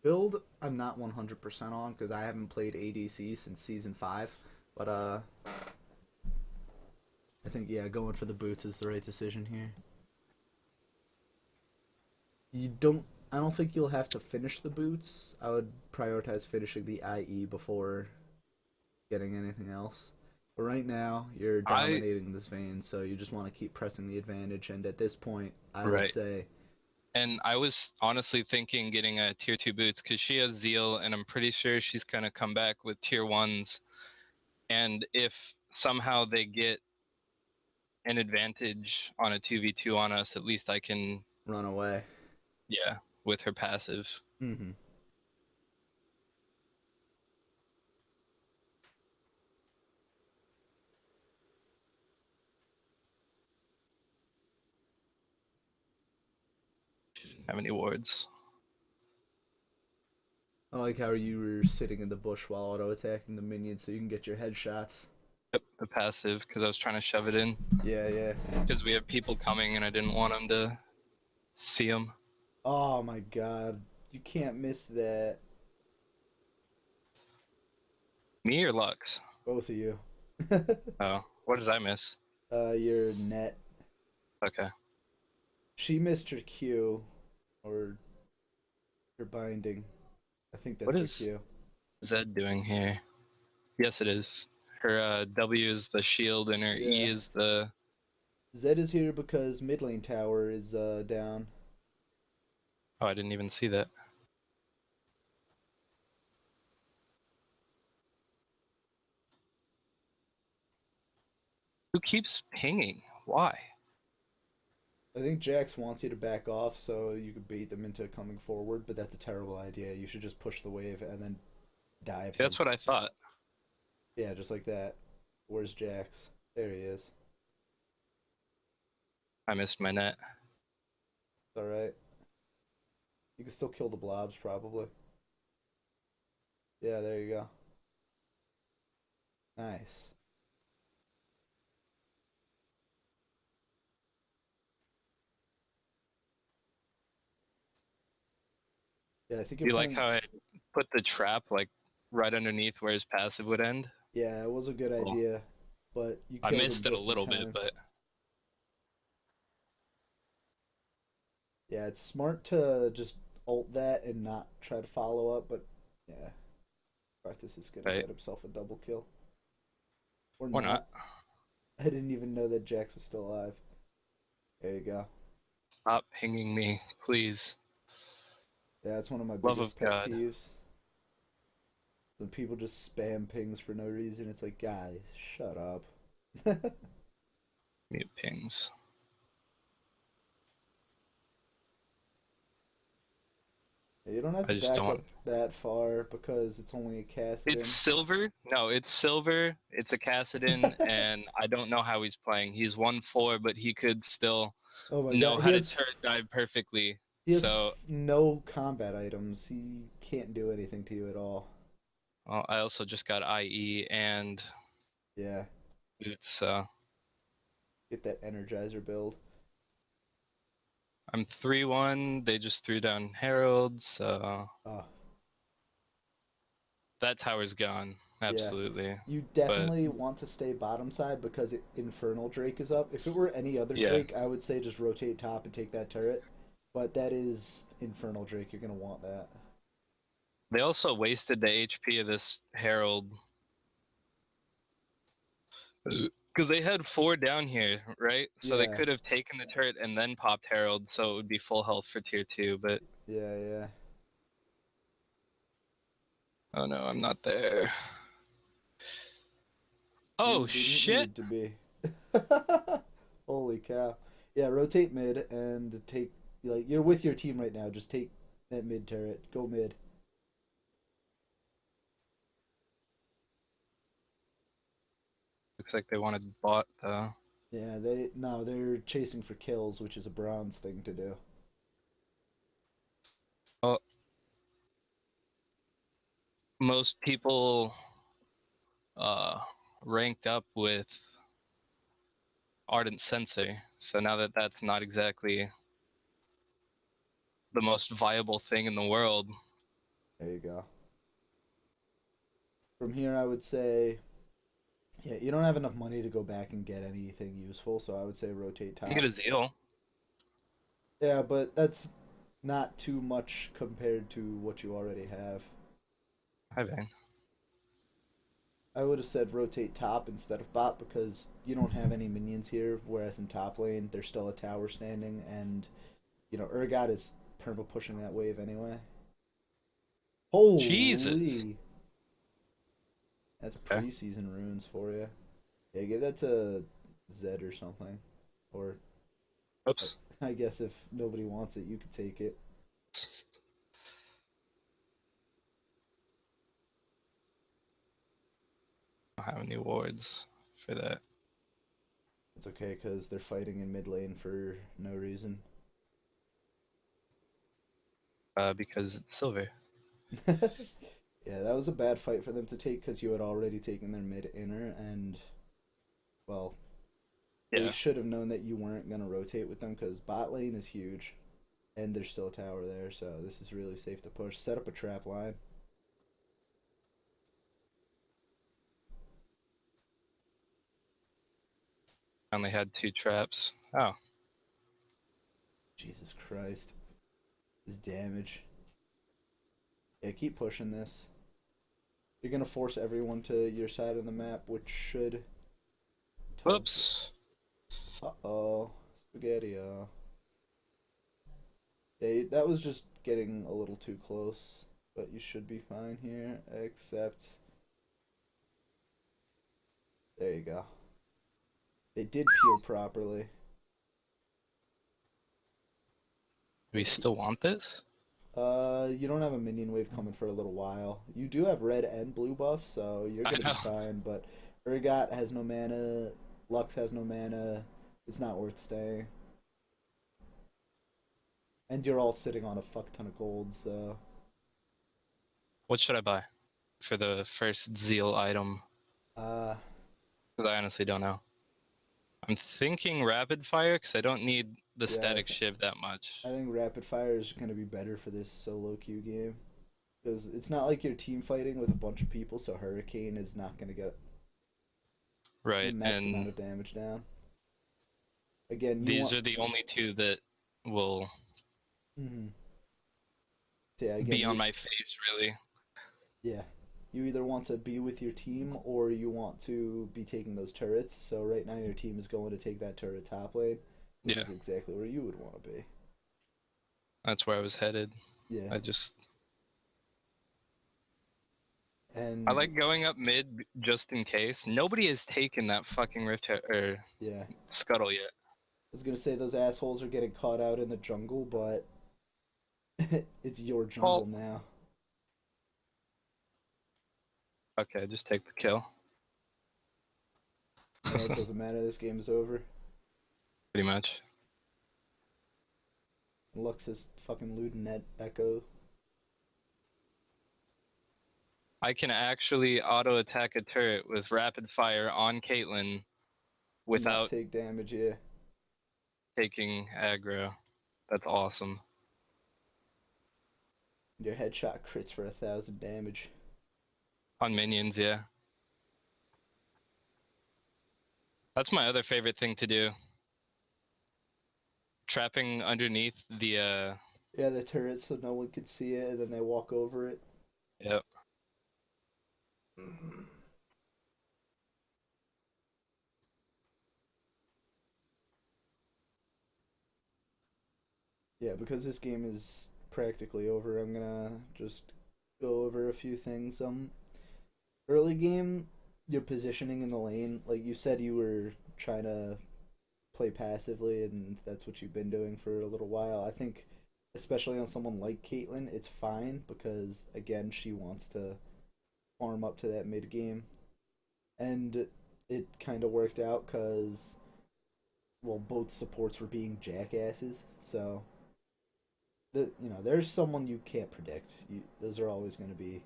[SPEAKER 1] Build, I'm not 100% on because I haven't played ADC since Season 5. But, I think, yeah, going for the boots is the right decision here. I don't think you'll have to finish the boots. I would prioritize finishing the IE before getting anything else. But right now, you're dominating this Vayne, so you just want to keep pressing the advantage. And at this point, I would say...
[SPEAKER 2] And I was honestly thinking getting a tier 2 boots because she has Zeal, and I'm pretty sure she's going to come back with tier 1s. And if somehow they get an advantage on a 2v2 on us, at least I can...
[SPEAKER 1] run away.
[SPEAKER 2] Yeah, with her passive.
[SPEAKER 1] Mm-hmm.
[SPEAKER 2] Have any wards?
[SPEAKER 1] I like how you were sitting in the bush while auto attacking the minions so you can get your headshots.
[SPEAKER 2] Yep, the passive, because I was trying to shove it in.
[SPEAKER 1] Yeah.
[SPEAKER 2] Because we have people coming and I didn't want them to see them.
[SPEAKER 1] Oh my god. You can't miss that.
[SPEAKER 2] Me or Lux?
[SPEAKER 1] Both of you.
[SPEAKER 2] Oh, what did I miss?
[SPEAKER 1] Your net.
[SPEAKER 2] Okay.
[SPEAKER 1] She missed her Q, or her binding. I think
[SPEAKER 2] What
[SPEAKER 1] that's her
[SPEAKER 2] is
[SPEAKER 1] Q.
[SPEAKER 2] Zed doing here? Yes, it is. Her W is the shield and her E
[SPEAKER 1] Yeah.
[SPEAKER 2] is the.
[SPEAKER 1] Zed is here because mid lane tower is down.
[SPEAKER 2] Oh, I didn't even see that. Who keeps pinging? Why?
[SPEAKER 1] I think Jax wants you to back off so you could bait them into coming forward, but that's a terrible idea. You should just push the wave and then dive
[SPEAKER 2] See,
[SPEAKER 1] for.
[SPEAKER 2] that's what I thought.
[SPEAKER 1] Yeah, just like that. Where's Jax? There he is.
[SPEAKER 2] I missed my net.
[SPEAKER 1] It's alright. You can still kill the blobs, probably. Yeah, there you go. Nice. Yeah, I think you're
[SPEAKER 2] You like
[SPEAKER 1] playing.
[SPEAKER 2] how I put the trap like right underneath where his passive would end?
[SPEAKER 1] Yeah, it was a good
[SPEAKER 2] Well,
[SPEAKER 1] idea, but you
[SPEAKER 2] I
[SPEAKER 1] killed him
[SPEAKER 2] missed it a
[SPEAKER 1] just in
[SPEAKER 2] little bit,
[SPEAKER 1] time.
[SPEAKER 2] but
[SPEAKER 1] Yeah, it's smart to just ult that and not try to follow up, but yeah, Arthas is gonna
[SPEAKER 2] right.
[SPEAKER 1] get himself a double kill. Or
[SPEAKER 2] Or not.
[SPEAKER 1] not. I didn't even know that Jax was still alive. There you go.
[SPEAKER 2] Stop pinging me, please.
[SPEAKER 1] Yeah, that's one of my
[SPEAKER 2] Love
[SPEAKER 1] biggest
[SPEAKER 2] of
[SPEAKER 1] pet
[SPEAKER 2] God.
[SPEAKER 1] peeves. When people just spam pings for no reason, it's like, guys, shut up.
[SPEAKER 2] Mute pings.
[SPEAKER 1] You don't have
[SPEAKER 2] I
[SPEAKER 1] to
[SPEAKER 2] just
[SPEAKER 1] back up
[SPEAKER 2] don't.
[SPEAKER 1] that far because it's only a
[SPEAKER 2] It's
[SPEAKER 1] Kassadin.
[SPEAKER 2] silver. No, it's silver. It's a Kassadin, and I don't know how he's playing. He's 1-4, but he could still
[SPEAKER 1] Oh my
[SPEAKER 2] know
[SPEAKER 1] god,
[SPEAKER 2] how to turret dive perfectly.
[SPEAKER 1] he has
[SPEAKER 2] So
[SPEAKER 1] no combat items. He can't do anything to you at all.
[SPEAKER 2] well, I also just got IE and
[SPEAKER 1] Yeah,
[SPEAKER 2] boots, so
[SPEAKER 1] get that Energizer build.
[SPEAKER 2] I'm 3-1. They just threw down Herald, so
[SPEAKER 1] Oh,
[SPEAKER 2] that tower's gone.
[SPEAKER 1] yeah.
[SPEAKER 2] Absolutely.
[SPEAKER 1] You
[SPEAKER 2] But
[SPEAKER 1] definitely want to stay bottom side because Infernal Drake is up. If it were any other
[SPEAKER 2] yeah,
[SPEAKER 1] Drake, I would say just rotate top and take that turret. But that is Infernal Drake. You're gonna want that.
[SPEAKER 2] they also wasted the HP of this Herald because they had 4 down here, right? So they
[SPEAKER 1] Yeah,
[SPEAKER 2] could have taken the turret and then popped Herald, so it would be full health for tier 2. But
[SPEAKER 1] yeah, yeah.
[SPEAKER 2] oh no, I'm not there.
[SPEAKER 1] You
[SPEAKER 2] Oh
[SPEAKER 1] didn't
[SPEAKER 2] shit!
[SPEAKER 1] need to be. Holy cow. Yeah, rotate mid and take, like, you're with your team right now. Just take that mid turret. Go mid.
[SPEAKER 2] Looks like they wanted bot though.
[SPEAKER 1] Yeah, they no, they're chasing for kills, which is a bronze thing to do.
[SPEAKER 2] Well, most people uh ranked up with Ardent Sensei, so now that that's not exactly the most viable thing in the world.
[SPEAKER 1] There you go. From here, I would say, yeah, you don't have enough money to go back and get anything useful, so I would say rotate
[SPEAKER 2] You get
[SPEAKER 1] top.
[SPEAKER 2] a Zeal.
[SPEAKER 1] Yeah, but that's not too much compared to what you already have.
[SPEAKER 2] Hi, Vayne.
[SPEAKER 1] I would have said rotate top instead of bot because you don't have any minions here, whereas in top lane there's still a tower standing, and Urgot is perma pushing that wave anyway.
[SPEAKER 2] Jesus.
[SPEAKER 1] Holy, that's
[SPEAKER 2] Okay.
[SPEAKER 1] preseason runes for you. Yeah, give that to Zed or something, or
[SPEAKER 2] Oops.
[SPEAKER 1] I guess if nobody wants it, you could take it.
[SPEAKER 2] I don't have any wards for that.
[SPEAKER 1] It's okay because they're fighting in mid lane for no reason.
[SPEAKER 2] Because it's silver.
[SPEAKER 1] Yeah, that was a bad fight for them to take because you had already taken their mid inner, and well, they
[SPEAKER 2] Yeah.
[SPEAKER 1] should have known that you weren't gonna rotate with them because bot lane is huge, and there's still a tower there, so this is really safe to push. Set up a trap line.
[SPEAKER 2] I only had 2 traps. Oh,
[SPEAKER 1] Jesus Christ. This damage. Yeah, keep pushing this. You're gonna force everyone to your side of the map, which should...
[SPEAKER 2] whoops.
[SPEAKER 1] Uh-oh. Spaghetti. Yeah, that was just getting a little too close. But you should be fine here, except... There you go. They did peel properly.
[SPEAKER 2] Do we still want this?
[SPEAKER 1] You don't have a minion wave coming for a little while. You do have red and blue buff, so you're
[SPEAKER 2] I
[SPEAKER 1] gonna
[SPEAKER 2] know.
[SPEAKER 1] be fine. But Urgot has no mana, Lux has no mana. It's not worth staying. And you're all sitting on a fuck ton of gold, so
[SPEAKER 2] What should I buy for the first Zeal item?
[SPEAKER 1] uh,
[SPEAKER 2] Because I honestly don't know. I'm thinking Rapid Fire because I don't need the
[SPEAKER 1] yeah,
[SPEAKER 2] static shiv that much.
[SPEAKER 1] I think Rapid Fire is gonna be better for this solo queue game because it's not like you're team fighting with a bunch of people, so Hurricane is not gonna get the
[SPEAKER 2] Right,
[SPEAKER 1] max amount
[SPEAKER 2] and
[SPEAKER 1] of damage down. Again, you
[SPEAKER 2] these
[SPEAKER 1] want.
[SPEAKER 2] are the only 2 that will
[SPEAKER 1] Mhm. So yeah, again,
[SPEAKER 2] be on my face, really.
[SPEAKER 1] yeah. You either want to be with your team or you want to be taking those turrets. So right now your team is going to take that turret top lane, which
[SPEAKER 2] Yeah,
[SPEAKER 1] is exactly where you would want to be.
[SPEAKER 2] that's where I was headed.
[SPEAKER 1] Yeah.
[SPEAKER 2] I
[SPEAKER 1] And
[SPEAKER 2] like going up mid just in case. Nobody has taken that fucking or
[SPEAKER 1] yeah.
[SPEAKER 2] scuttle yet.
[SPEAKER 1] I was gonna say those assholes are getting caught out in the jungle, but it's your jungle
[SPEAKER 2] Oh,
[SPEAKER 1] now.
[SPEAKER 2] okay, just take the kill.
[SPEAKER 1] Yeah, it doesn't matter, this game is over.
[SPEAKER 2] Pretty much.
[SPEAKER 1] Lux is fucking looting that Echo.
[SPEAKER 2] I can actually auto attack a turret with rapid fire on Caitlyn
[SPEAKER 1] And not
[SPEAKER 2] without
[SPEAKER 1] take damage, yeah.
[SPEAKER 2] taking aggro. That's awesome.
[SPEAKER 1] Your headshot crits for 1,000 damage.
[SPEAKER 2] On minions, yeah. That's my other favorite thing to do. Trapping underneath the
[SPEAKER 1] Yeah, the turret so no one can see it, and then they walk over it.
[SPEAKER 2] yep.
[SPEAKER 1] Yeah, because this game is practically over, I'm gonna just go over a few things. Early game, your positioning in the lane, like you said, you were trying to play passively, and that's what you've been doing for a little while. I think, especially on someone like Caitlyn, it's fine because again, she wants to farm up to that mid game, and it kind of worked out because well, both supports were being jackasses, so there's someone you can't predict. Those are always going to be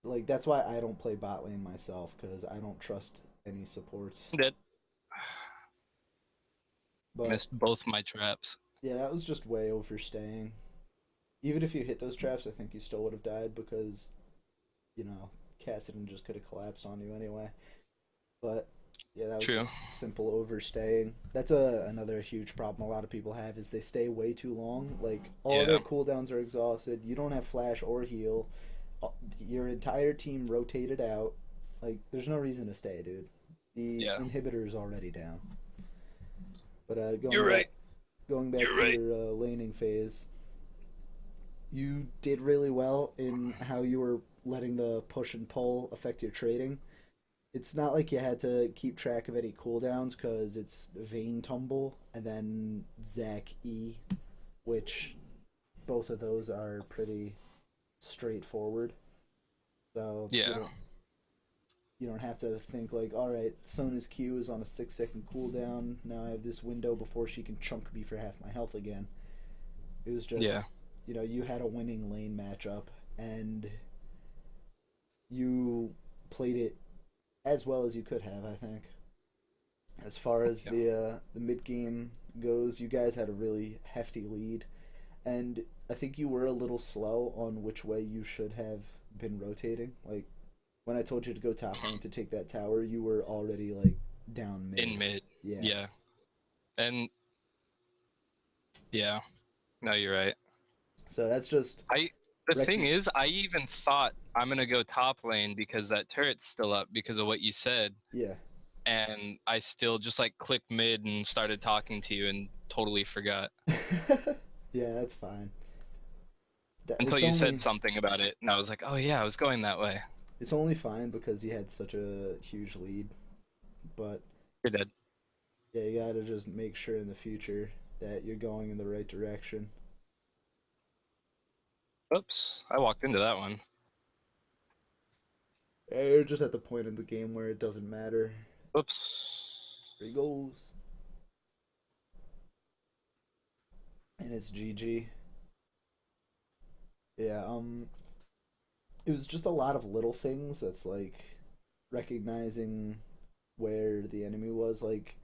[SPEAKER 1] like that's why I don't play bot lane myself because I don't trust any supports.
[SPEAKER 2] That
[SPEAKER 1] But
[SPEAKER 2] missed both my traps.
[SPEAKER 1] yeah, that was just way overstaying. Even if you hit those traps, I think you still would have died because Cassidy just could have collapsed on you anyway. But yeah, that was
[SPEAKER 2] True.
[SPEAKER 1] just simple overstaying. That's another huge problem a lot of people have is they stay way too long. Like all their
[SPEAKER 2] Yeah.
[SPEAKER 1] cooldowns are exhausted. You don't have flash or heal. Your entire team rotated out. Like there's no reason to stay, dude. The
[SPEAKER 2] Yeah.
[SPEAKER 1] inhibitor is already down. But
[SPEAKER 2] You're right.
[SPEAKER 1] going back
[SPEAKER 2] You're
[SPEAKER 1] to
[SPEAKER 2] right.
[SPEAKER 1] your laning phase, you did really well in how you were letting the push and pull affect your trading. It's not like you had to keep track of any cooldowns because it's Vayne Tumble and then Zac E, which both of those are pretty straightforward. So
[SPEAKER 2] Yeah.
[SPEAKER 1] you don't have to think like, all right, Sona's Q is on a 6-second cooldown. Now I have this window before she can chunk me for half my health again. It was just,
[SPEAKER 2] Yeah.
[SPEAKER 1] you had a winning lane matchup and you played it as well as you could have, I think. As far as
[SPEAKER 2] Yeah.
[SPEAKER 1] the mid game goes, you guys had a really hefty lead, and I think you were a little slow on which way you should have been rotating. Like when I told you to go top lane to take that tower, you were already like down
[SPEAKER 2] in
[SPEAKER 1] mid.
[SPEAKER 2] mid.
[SPEAKER 1] Yeah.
[SPEAKER 2] Yeah. And yeah, no, you're right.
[SPEAKER 1] So that's just
[SPEAKER 2] The
[SPEAKER 1] rec-
[SPEAKER 2] thing is, I even thought I'm gonna go top lane because that turret's still up because of what you said,
[SPEAKER 1] yeah.
[SPEAKER 2] and I still just like clicked mid and started talking to you and totally forgot
[SPEAKER 1] Yeah, that's fine.
[SPEAKER 2] until
[SPEAKER 1] It's
[SPEAKER 2] you said
[SPEAKER 1] only
[SPEAKER 2] something about it, and I was like, oh yeah, I was going that way.
[SPEAKER 1] it's only fine because you had such a huge lead. But
[SPEAKER 2] You're dead.
[SPEAKER 1] yeah, you gotta just make sure in the future that you're going in the right direction.
[SPEAKER 2] Oops, I walked into that one.
[SPEAKER 1] Yeah, you're just at the point in the game where it doesn't matter.
[SPEAKER 2] Oops.
[SPEAKER 1] There he goes. And it's GG. Yeah, it was just a lot of little things that's like recognizing where the enemy was. Like,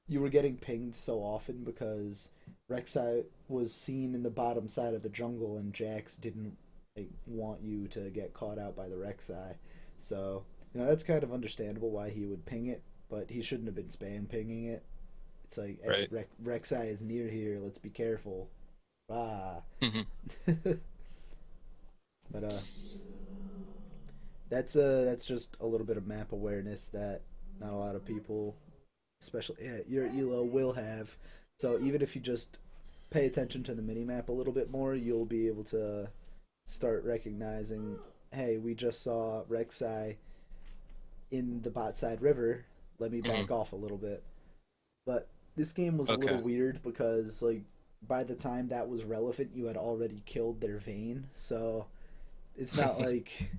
[SPEAKER 1] you were getting pinged so often because Rek'Sai was seen in the bottom side of the jungle and Jax didn't like want you to get caught out by the Rek'Sai. So, that's kind of understandable why he would ping it, but he shouldn't have been spam pinging it. It's like, hey,
[SPEAKER 2] Right.
[SPEAKER 1] Rek'Sai is near here, let's be careful. Ah.
[SPEAKER 2] Hmm.
[SPEAKER 1] But that's just a little bit of map awareness that not a lot of people, especially your elo, will have. So even if you just pay attention to the mini map a little bit more, you'll be able to start recognizing, hey, we just saw Rek'Sai in the bot side river. Let me back
[SPEAKER 2] Hmm.
[SPEAKER 1] off a little bit. But this game was a
[SPEAKER 2] Okay.
[SPEAKER 1] little weird because like by the time that was relevant, you had already killed their Vayne. So it's not like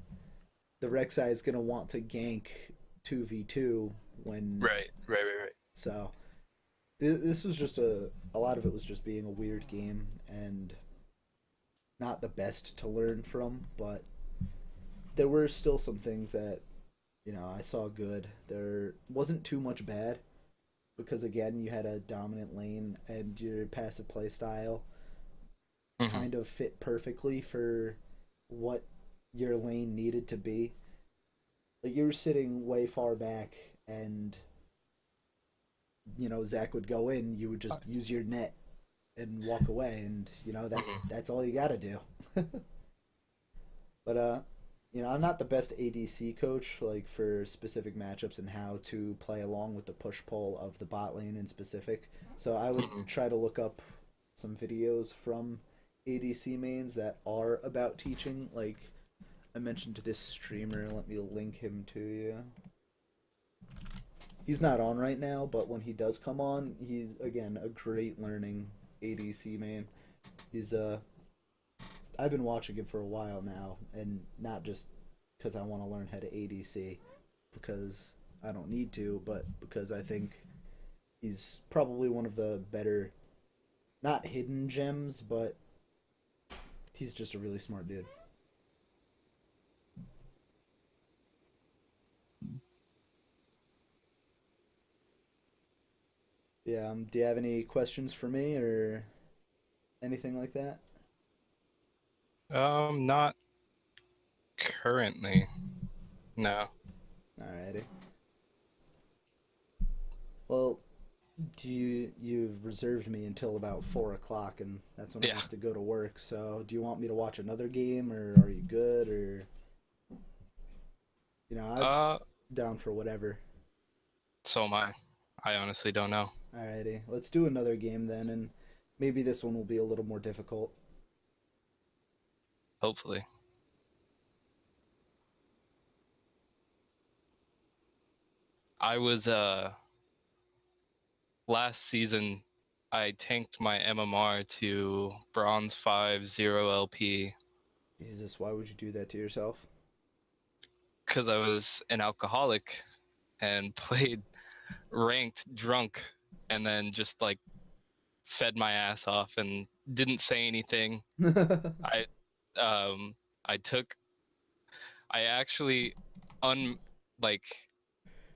[SPEAKER 1] the Rek'Sai is gonna want to gank 2v2 when
[SPEAKER 2] Right. Right. Right. Right.
[SPEAKER 1] so this was just a lot of it was just being a weird game and not the best to learn from, but there were still some things that I saw good. There wasn't too much bad because again you had a dominant lane and your passive play style
[SPEAKER 2] Hmm.
[SPEAKER 1] kind of fit perfectly for what your lane needed to be. Like you were sitting way far back and Zach would go in, you would just use your net and walk away, and
[SPEAKER 2] Hmm.
[SPEAKER 1] that's all you got to do. But I'm not the best ADC coach like for specific matchups and how to play along with the push pull of the bot lane in specific. So I would
[SPEAKER 2] Hmm.
[SPEAKER 1] try to look up some videos from ADC mains that are about teaching. Like I mentioned to this streamer, let me link him to you. He's not on right now, but when he does come on, he's again a great learning ADC main. He's I've been watching him for a while now, and not just because I want to learn how to ADC, because I don't need to, but because I think he's probably one of the better, not hidden gems, but he's just a really smart dude. Yeah. Do you have any questions for me or anything like that?
[SPEAKER 2] Not currently. No.
[SPEAKER 1] Alrighty. Well, you've reserved me until about 4 o'clock, and that's when I
[SPEAKER 2] Yeah.
[SPEAKER 1] have to go to work. So, do you want me to watch another game, or are you good, or I'm
[SPEAKER 2] Uh.
[SPEAKER 1] down for whatever.
[SPEAKER 2] So am I. I honestly don't know.
[SPEAKER 1] Alrighty, let's do another game then, and maybe this one will be a little more difficult.
[SPEAKER 2] Hopefully. I was last season I tanked my MMR to bronze 5 0 LP
[SPEAKER 1] Jesus, why would you do that to yourself?
[SPEAKER 2] because I was an alcoholic and played ranked drunk and then just like fed my ass off and didn't say anything. I um I took I actually un like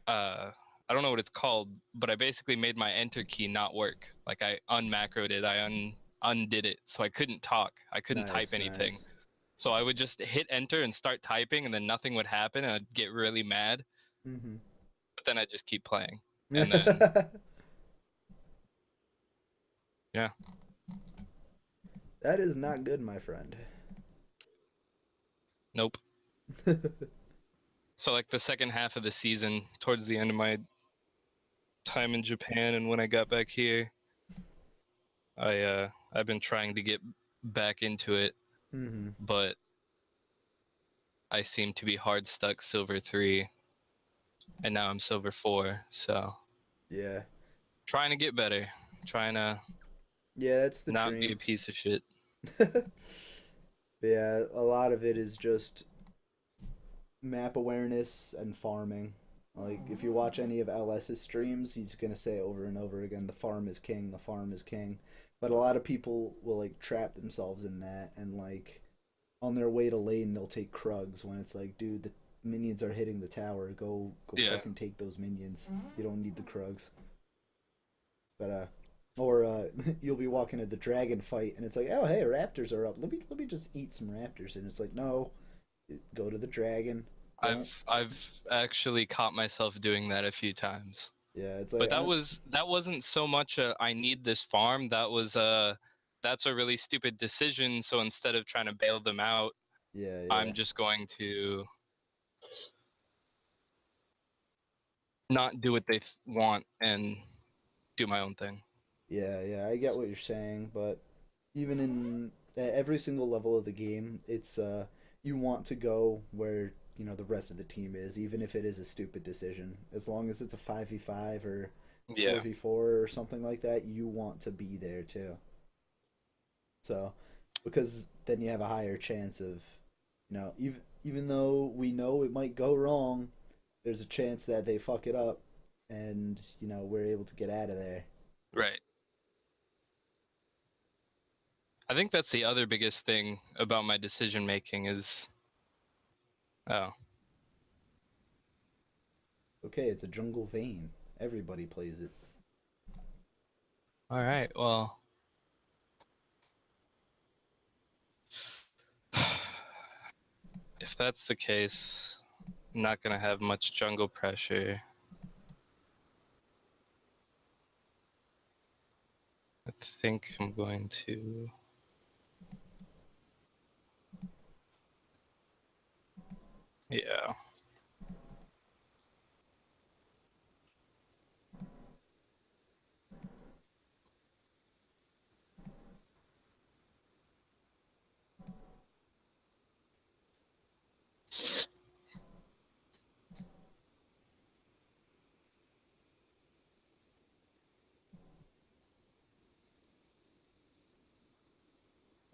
[SPEAKER 2] uh I don't know what it's called, but I basically made my enter key not work. Like I unmacroed it, undid it, so I couldn't talk. I couldn't type
[SPEAKER 1] Nice,
[SPEAKER 2] anything.
[SPEAKER 1] nice.
[SPEAKER 2] So I would just hit enter and start typing, and then nothing would happen, and I'd get really mad.
[SPEAKER 1] Hmm.
[SPEAKER 2] But then I'd just keep playing. And then yeah,
[SPEAKER 1] That is not good, my friend.
[SPEAKER 2] nope. So like the second half of the season, towards the end of my time in Japan and when I got back here, I've been trying to get back into it,
[SPEAKER 1] Hmm.
[SPEAKER 2] but I seem to be hard stuck silver 3 and now I'm silver 4, so
[SPEAKER 1] Yeah.
[SPEAKER 2] trying to get better, trying to
[SPEAKER 1] Yeah, that's the
[SPEAKER 2] not be a
[SPEAKER 1] dream.
[SPEAKER 2] piece of shit.
[SPEAKER 1] Yeah, a lot of it is just map awareness and farming. Like, if you watch any of LS's streams, he's gonna say over and over again, the farm is king, the farm is king. But a lot of people will, like, trap themselves in that, and, like, on their way to lane, they'll take Krugs when it's like, dude, the minions are hitting the tower. Go
[SPEAKER 2] Yeah.
[SPEAKER 1] fucking take those minions. You don't need the Krugs. But or you'll be walking at the dragon fight, and it's like, oh hey, raptors are up. Let me just eat some raptors, and it's like, no, go to the dragon. Don't.
[SPEAKER 2] I've actually caught myself doing that a few times.
[SPEAKER 1] Yeah, it's
[SPEAKER 2] But
[SPEAKER 1] like
[SPEAKER 2] that wasn't so much a I need this farm, that was a that's a really stupid decision, so instead of trying to bail them out,
[SPEAKER 1] yeah, yeah,
[SPEAKER 2] I'm just going to not do what they want and do my own thing.
[SPEAKER 1] yeah, yeah. I get what you're saying, but even in at every single level of the game, it's you want to go where the rest of the team is, even if it is a stupid decision. As long as it's a 5v5 or
[SPEAKER 2] Yeah.
[SPEAKER 1] 4v4 or something like that, you want to be there too. So, because then you have a higher chance of, even though we know it might go wrong, there's a chance that they fuck it up, and we're able to get out of there.
[SPEAKER 2] Right. I think that's the other biggest thing about my decision making is oh,
[SPEAKER 1] Okay, it's a jungle vein. Everybody plays it.
[SPEAKER 2] all right. Well, if that's the case, I'm not going to have much jungle pressure. I think I'm going to yeah.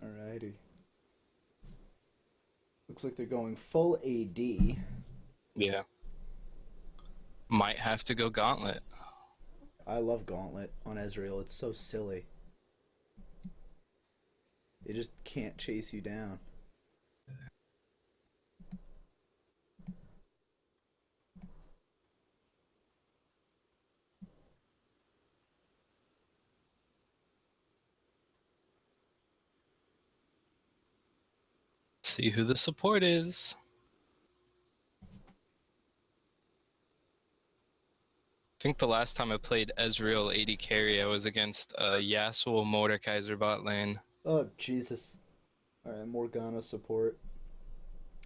[SPEAKER 1] Alrighty. Looks like they're going full AD.
[SPEAKER 2] Yeah. Might have to go gauntlet.
[SPEAKER 1] I love Gauntlet on Ezreal. It's so silly. They just can't chase you down.
[SPEAKER 2] See who the support is. I think the last time I played Ezreal AD carry, I was against Yasuo Mordekaiser bot lane.
[SPEAKER 1] Oh, Jesus. Alright, Morgana support.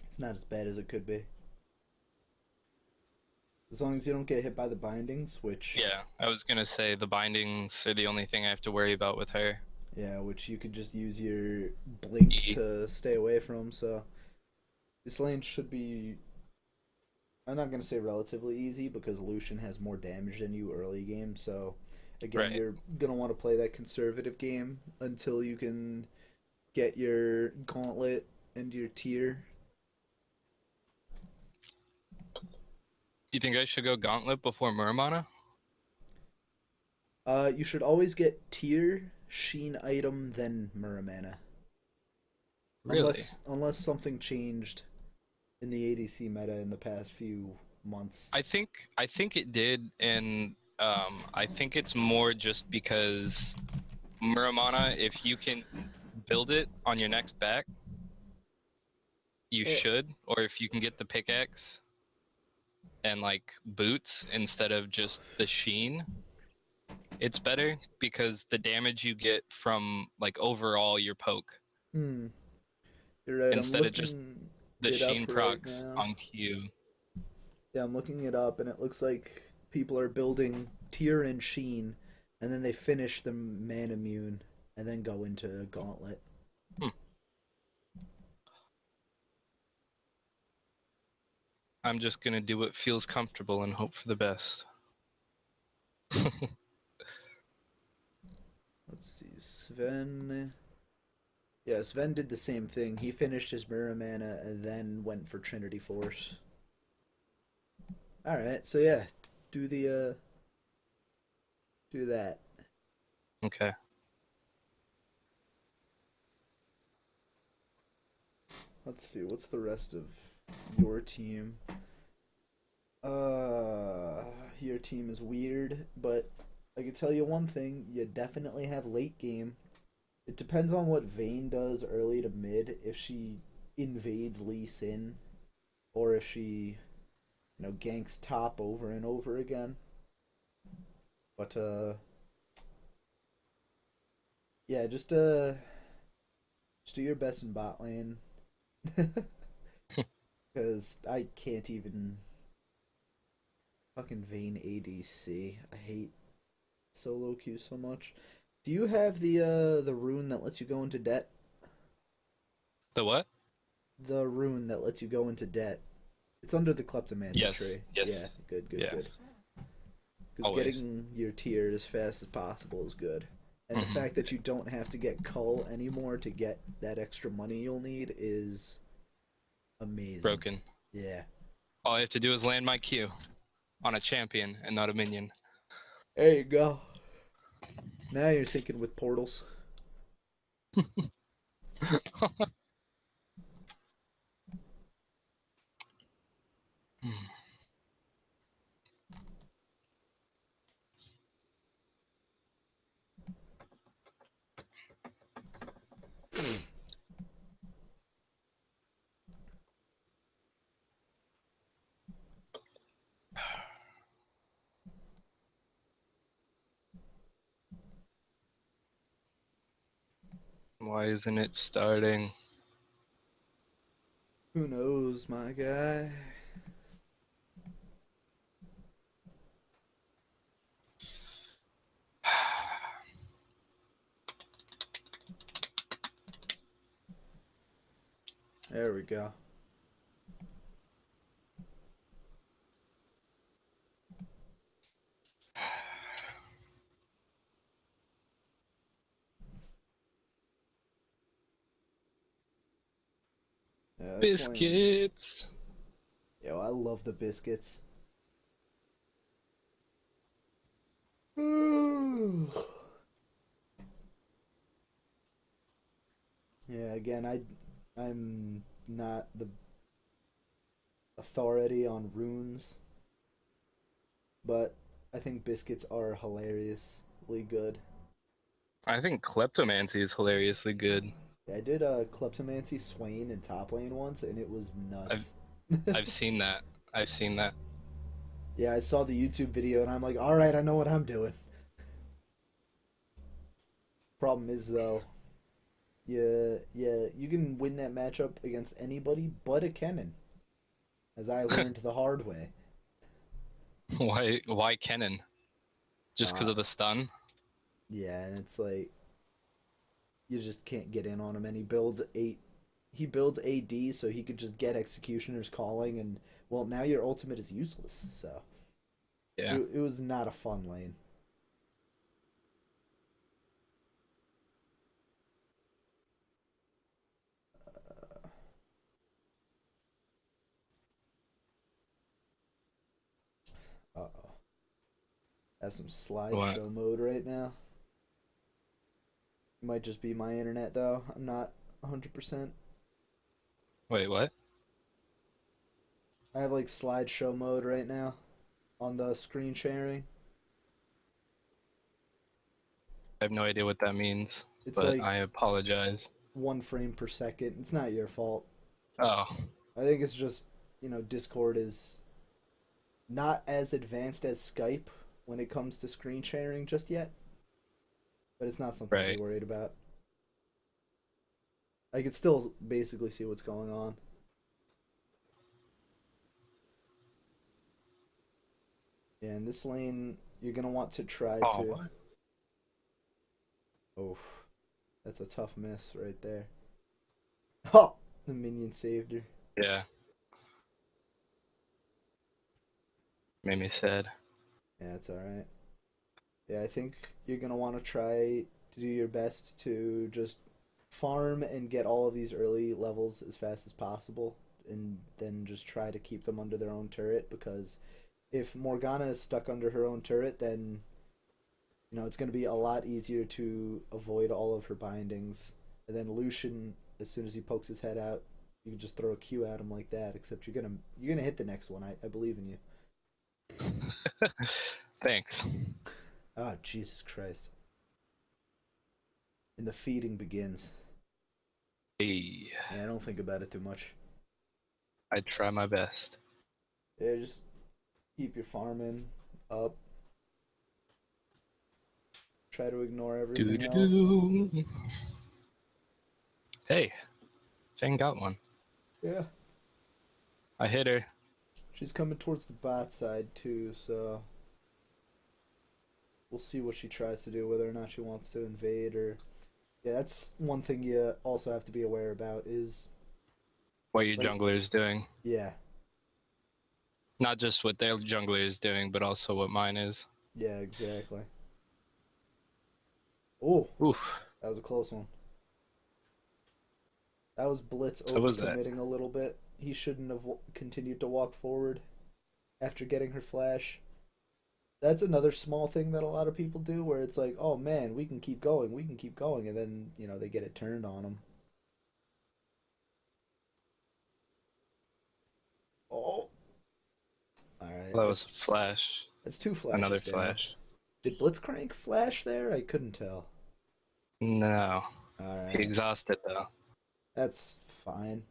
[SPEAKER 1] It's not as bad as it could be. As long as you don't get hit by the bindings, which
[SPEAKER 2] Yeah, I was gonna say the bindings are the only thing I have to worry about with her.
[SPEAKER 1] yeah, which you could just use your blink
[SPEAKER 2] E.
[SPEAKER 1] to stay away from. So this lane should be. I'm not gonna say relatively easy because Lucian has more damage than you early game. So again,
[SPEAKER 2] Right.
[SPEAKER 1] you're gonna want to play that conservative game until you can get your gauntlet and your tier.
[SPEAKER 2] You think I should go gauntlet before Muramana?
[SPEAKER 1] You should always get tier, Sheen item, then Muramana.
[SPEAKER 2] Really?
[SPEAKER 1] Unless something changed in the ADC meta in the past few months.
[SPEAKER 2] I think it did, and I think it's more just because Muramana, if you can build it on your next back, you
[SPEAKER 1] Eh,
[SPEAKER 2] should, or if you can get the pickaxe and like boots instead of just the sheen, it's better because the damage you get from like overall your poke
[SPEAKER 1] Hmm. You're right. I'm
[SPEAKER 2] instead of just
[SPEAKER 1] looking
[SPEAKER 2] the
[SPEAKER 1] it up
[SPEAKER 2] sheen
[SPEAKER 1] right
[SPEAKER 2] procs
[SPEAKER 1] now.
[SPEAKER 2] on Q.
[SPEAKER 1] Yeah, I'm looking it up, and it looks like people are building Tier and Sheen, and then they finish the Man Immune, and then go into Gauntlet.
[SPEAKER 2] Hmm. I'm just gonna do what feels comfortable and hope for the best.
[SPEAKER 1] Let's see, Sven. Yeah, Sven did the same thing. He finished his Mirror Mana and then went for Trinity Force. All right, so yeah, do the do that.
[SPEAKER 2] Okay.
[SPEAKER 1] Let's see, what's the rest of your team? Uh, your team is weird, but I can tell you one thing: you definitely have late game. It depends on what Vayne does early to mid. If she invades Lee Sin, or if she, ganks top over and over again. But yeah, just do your best in bot lane, because I can't even fucking Vayne ADC. I hate solo queue so much. Do you have the rune that lets you go into debt?
[SPEAKER 2] The what?
[SPEAKER 1] The rune that lets you go into debt. It's under the kleptomancy
[SPEAKER 2] Yes.
[SPEAKER 1] tree.
[SPEAKER 2] Yes.
[SPEAKER 1] Yeah, good, good,
[SPEAKER 2] Yeah.
[SPEAKER 1] good. Because
[SPEAKER 2] Always.
[SPEAKER 1] getting your tier as fast as possible is good. And the
[SPEAKER 2] Hmm.
[SPEAKER 1] fact that you don't have to get cull anymore to get that extra money you'll need is amazing.
[SPEAKER 2] Broken.
[SPEAKER 1] Yeah.
[SPEAKER 2] All I have to do is land my Q on a champion and not a minion.
[SPEAKER 1] There you go. Now you're thinking with portals.
[SPEAKER 2] Why isn't it starting?
[SPEAKER 1] Who knows, my guy? There we go. Yeah, this lane.
[SPEAKER 2] Biscuits.
[SPEAKER 1] Yo, I love the biscuits. Yeah, again, I'm not the authority on runes, but I think biscuits are hilariously good.
[SPEAKER 2] I think kleptomancy is hilariously good.
[SPEAKER 1] Yeah, I did a kleptomancy Swain in top lane once, and it was
[SPEAKER 2] I've
[SPEAKER 1] nuts.
[SPEAKER 2] I've seen that. I've seen that.
[SPEAKER 1] Yeah, I saw the YouTube video, and I'm like, all right, I know what I'm doing. Problem is though, you can win that matchup against anybody but a Kennen, as I learned the hard way.
[SPEAKER 2] Why Kennen? Just because
[SPEAKER 1] Uh,
[SPEAKER 2] of the stun?
[SPEAKER 1] yeah, and it's like you just can't get in on him, and he builds AD so he could just get Executioner's Calling, and well, now your ultimate is useless. So
[SPEAKER 2] Yeah.
[SPEAKER 1] it was not a fun lane. Uh oh, has some
[SPEAKER 2] What?
[SPEAKER 1] slideshow mode right now. It might just be my internet though. I'm not 100%.
[SPEAKER 2] Wait, what?
[SPEAKER 1] I have like slideshow mode right now on the screen sharing.
[SPEAKER 2] I have no idea what that means,
[SPEAKER 1] It's
[SPEAKER 2] but
[SPEAKER 1] like
[SPEAKER 2] I apologize.
[SPEAKER 1] 1 frame per second. It's not your fault.
[SPEAKER 2] Oh,
[SPEAKER 1] I think it's just Discord is Not as advanced as Skype when it comes to screen sharing just yet, but it's not something to be
[SPEAKER 2] Right.
[SPEAKER 1] worried about. I can still basically see what's going on. Yeah, in this lane, you're gonna want to try to.
[SPEAKER 2] Oh,
[SPEAKER 1] Oh, that's a tough miss right there. Oh, the minion saved her.
[SPEAKER 2] yeah. Made me sad.
[SPEAKER 1] Yeah, it's all right. Yeah, I think you're gonna want to try to do your best to just farm and get all of these early levels as fast as possible, and then just try to keep them under their own turret. Because if Morgana is stuck under her own turret, then it's gonna be a lot easier to avoid all of her bindings. And then Lucian, as soon as he pokes his head out, you can just throw a Q at him like that. Except you're gonna hit the next one. I believe in you.
[SPEAKER 2] Thanks.
[SPEAKER 1] Ah, Jesus Christ! And the feeding begins.
[SPEAKER 2] Hey,
[SPEAKER 1] Yeah, I don't think about it too much.
[SPEAKER 2] I try my best.
[SPEAKER 1] Yeah, just keep your farming up. Try to ignore
[SPEAKER 2] Do
[SPEAKER 1] everything
[SPEAKER 2] do
[SPEAKER 1] else.
[SPEAKER 2] do. Hey, Fang got one.
[SPEAKER 1] Yeah.
[SPEAKER 2] I hit her.
[SPEAKER 1] She's coming towards the bot side too, so we'll see what she tries to do, whether or not she wants to invade or. Yeah, that's one thing you also have to be aware about is
[SPEAKER 2] What your
[SPEAKER 1] like,
[SPEAKER 2] jungler is doing.
[SPEAKER 1] yeah,
[SPEAKER 2] Not just what their jungler is doing, but also what mine is.
[SPEAKER 1] yeah, exactly. Oh,
[SPEAKER 2] Oof.
[SPEAKER 1] that was a close one. That was Blitz
[SPEAKER 2] So was that.
[SPEAKER 1] overcommitting a little bit. He shouldn't have continued to walk forward after getting her flash. That's another small thing that a lot of people do where it's like, oh man, we can keep going, and then they get it turned on them. Oh, all right,
[SPEAKER 2] That was
[SPEAKER 1] that's
[SPEAKER 2] flash.
[SPEAKER 1] that's two
[SPEAKER 2] Another
[SPEAKER 1] flashes down.
[SPEAKER 2] flash.
[SPEAKER 1] Did Blitzcrank flash there? I couldn't tell.
[SPEAKER 2] No.
[SPEAKER 1] All
[SPEAKER 2] He
[SPEAKER 1] right,
[SPEAKER 2] exhausted though.
[SPEAKER 1] that's fine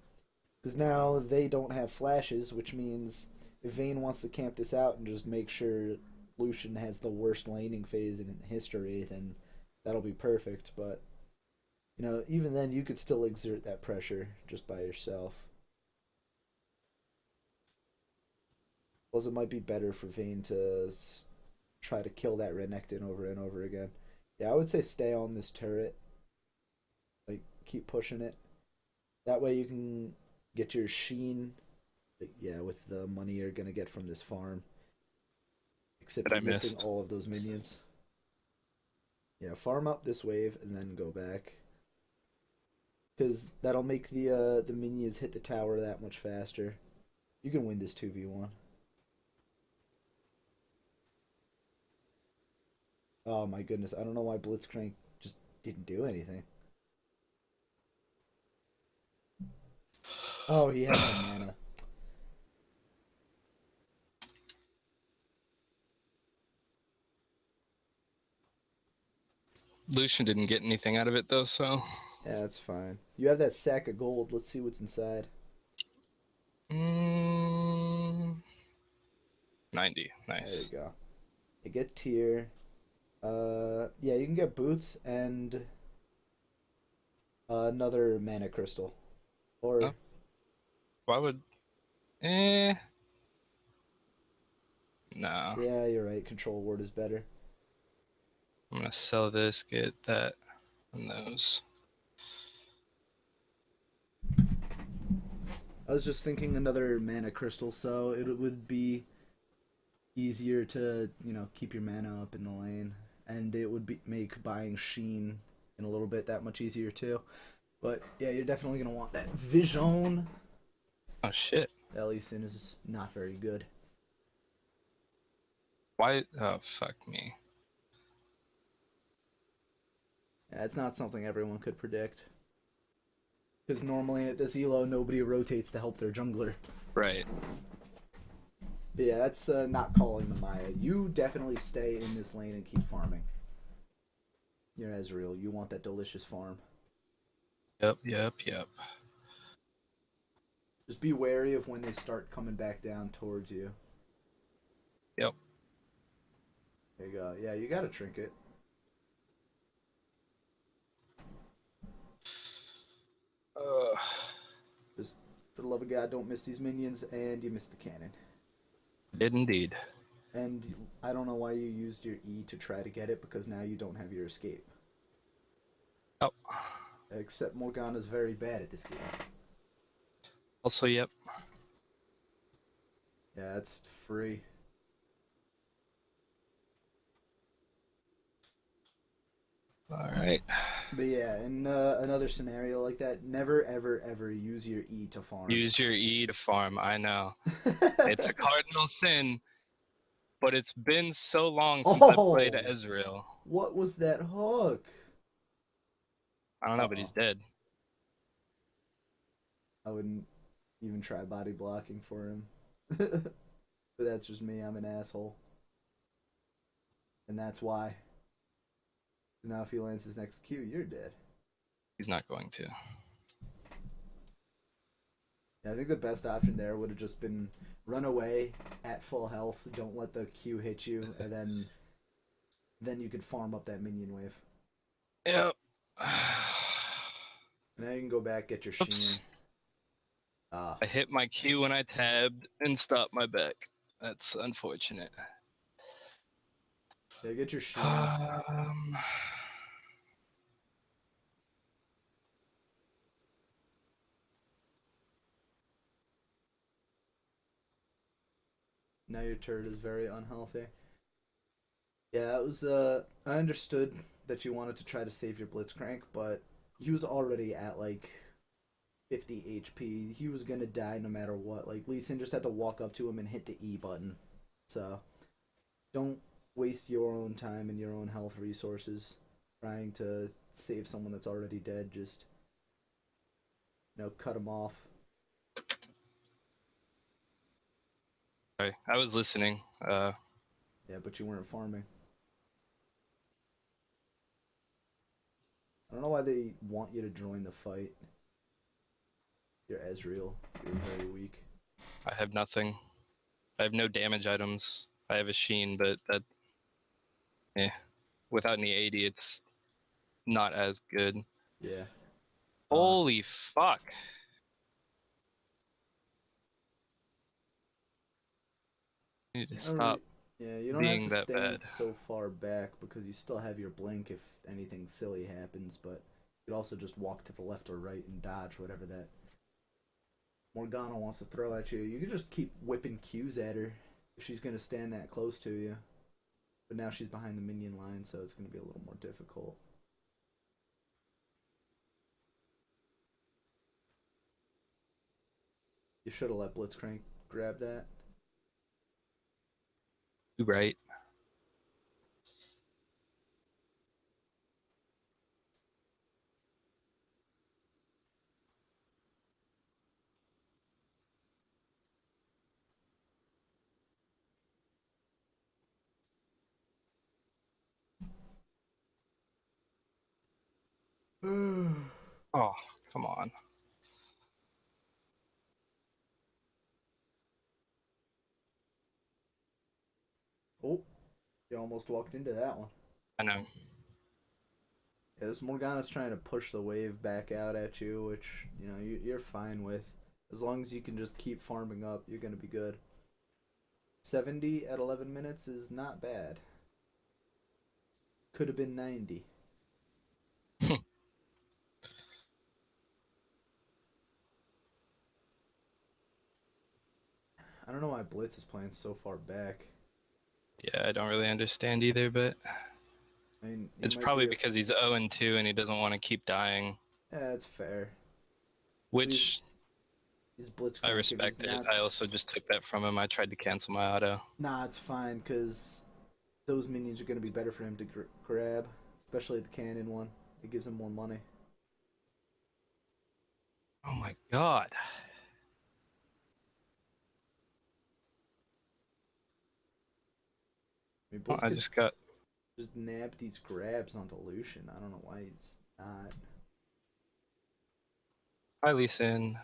[SPEAKER 1] because now they don't have flashes, which means if Vayne wants to camp this out and just make sure Lucian has the worst laning phase in history, then that'll be perfect. But even then, you could still exert that pressure just by yourself. Plus, it might be better for Vayne to try to kill that Renekton over and over again. Yeah, I would say stay on this turret. Like, keep pushing it. That way you can get your Sheen. Yeah, with the money you're going to get from this farm. Except
[SPEAKER 2] That I
[SPEAKER 1] you're missing
[SPEAKER 2] missed.
[SPEAKER 1] all of those minions. Yeah, farm up this wave and then go back. Because that'll make the minions hit the tower that much faster. You can win this 2v1. Oh my goodness, I don't know why Blitzcrank just didn't do anything. Oh, he had no mana.
[SPEAKER 2] Lucian didn't get anything out of it though, so.
[SPEAKER 1] Yeah, that's fine. You have that sack of gold. Let's see what's inside.
[SPEAKER 2] Mm, 90.
[SPEAKER 1] There you
[SPEAKER 2] Nice.
[SPEAKER 1] go. You get tier. Yeah, you can get boots and another mana crystal.
[SPEAKER 2] Oh,
[SPEAKER 1] Or
[SPEAKER 2] why would. Eh. No.
[SPEAKER 1] yeah, you're right. Control word is better.
[SPEAKER 2] I'm gonna sell this, get that, and those.
[SPEAKER 1] I was just thinking another mana crystal, so it would be easier to keep your mana up in the lane, and it would make buying Sheen in a little bit that much easier too. But yeah, you're definitely gonna want that Vision.
[SPEAKER 2] Oh shit.
[SPEAKER 1] Ellison is not very good.
[SPEAKER 2] Why? Oh, fuck me.
[SPEAKER 1] Yeah, it's not something everyone could predict. Because normally at this elo, nobody rotates to help their jungler.
[SPEAKER 2] Right.
[SPEAKER 1] But yeah, that's not calling the Maya. You definitely stay in this lane and keep farming. You're Ezreal. You want that delicious farm.
[SPEAKER 2] Yep, yep, yep.
[SPEAKER 1] Just be wary of when they start coming back down towards you.
[SPEAKER 2] Yep.
[SPEAKER 1] There you go. Yeah, you got a trinket.
[SPEAKER 2] Uh,
[SPEAKER 1] Just for the love of God, don't miss these minions, and you missed the cannon.
[SPEAKER 2] did indeed.
[SPEAKER 1] And I don't know why you used your E to try to get it, because now you don't have your escape.
[SPEAKER 2] Oh.
[SPEAKER 1] Except Morgana's very bad at this game.
[SPEAKER 2] Also, yep.
[SPEAKER 1] Yeah, it's free.
[SPEAKER 2] All right.
[SPEAKER 1] But yeah, in another scenario like that, never ever ever use your E to farm.
[SPEAKER 2] Use your E to farm. I know. It's a cardinal sin, but it's been so long since I played
[SPEAKER 1] Oh!
[SPEAKER 2] Ezreal.
[SPEAKER 1] What was that hook?
[SPEAKER 2] I don't know, but
[SPEAKER 1] Uh-oh.
[SPEAKER 2] he's dead.
[SPEAKER 1] I wouldn't even try body blocking for him. But that's just me. I'm an asshole. And that's why. Now if he lands his next Q, you're dead.
[SPEAKER 2] He's not going to.
[SPEAKER 1] Yeah, I think the best option there would have just been run away at full health, don't let the Q hit you, and then you could farm up that minion wave.
[SPEAKER 2] Yep.
[SPEAKER 1] Now you can go back, get your
[SPEAKER 2] Oops.
[SPEAKER 1] Sheen. Ah.
[SPEAKER 2] I hit my Q when I tabbed and stopped my back. That's unfortunate.
[SPEAKER 1] Yeah, get your Sheen. Now your turret is very unhealthy. Yeah, that was I understood that you wanted to try to save your Blitzcrank, but he was already at like 50 HP. He was gonna die no matter what. Like Lee Sin just had to walk up to him and hit the E button. So don't waste your own time and your own health resources trying to save someone that's already dead. Just cut him off.
[SPEAKER 2] Sorry, I was listening.
[SPEAKER 1] Yeah, but you weren't farming. I don't know why they want you to join the fight. You're Ezreal. You're very weak.
[SPEAKER 2] I have nothing. I have no damage items. I have a Sheen, but that, without any AD, it's not as good.
[SPEAKER 1] Yeah.
[SPEAKER 2] Holy fuck! I need to stop
[SPEAKER 1] Yeah, you don't have
[SPEAKER 2] being
[SPEAKER 1] to
[SPEAKER 2] that
[SPEAKER 1] stand
[SPEAKER 2] bad.
[SPEAKER 1] so far back because you still have your blink if anything silly happens, but you could also just walk to the left or right and dodge whatever that Morgana wants to throw at you. You could just keep whipping Qs at her if she's going to stand that close to you. But now she's behind the minion line, so it's going to be a little more difficult. You should have let Blitzcrank grab that.
[SPEAKER 2] Right. Oh, come on.
[SPEAKER 1] Oh, you almost walked into that one.
[SPEAKER 2] I know.
[SPEAKER 1] Yeah, this Morgana's trying to push the wave back out at you, which, you're fine with. As long as you can just keep farming up, you're going to be good. 70 at 11 minutes is not bad. Could have been 90. I don't know why Blitz is playing so far back.
[SPEAKER 2] Yeah, I don't really understand either, but
[SPEAKER 1] I mean,
[SPEAKER 2] it's probably because he's 0-2 and he doesn't want to keep dying.
[SPEAKER 1] Yeah, it's fair.
[SPEAKER 2] Which
[SPEAKER 1] he's Blitzcrank.
[SPEAKER 2] I respect it. I also just took that from him. I tried to cancel my auto.
[SPEAKER 1] Nah, it's fine because those minions are going to be better for him to grab, especially the cannon one. It gives him more money.
[SPEAKER 2] Oh my god.
[SPEAKER 1] I mean,
[SPEAKER 2] I just got
[SPEAKER 1] nab these grabs onto Lucian. I don't know why he's not.
[SPEAKER 2] Hi, Lee Sin.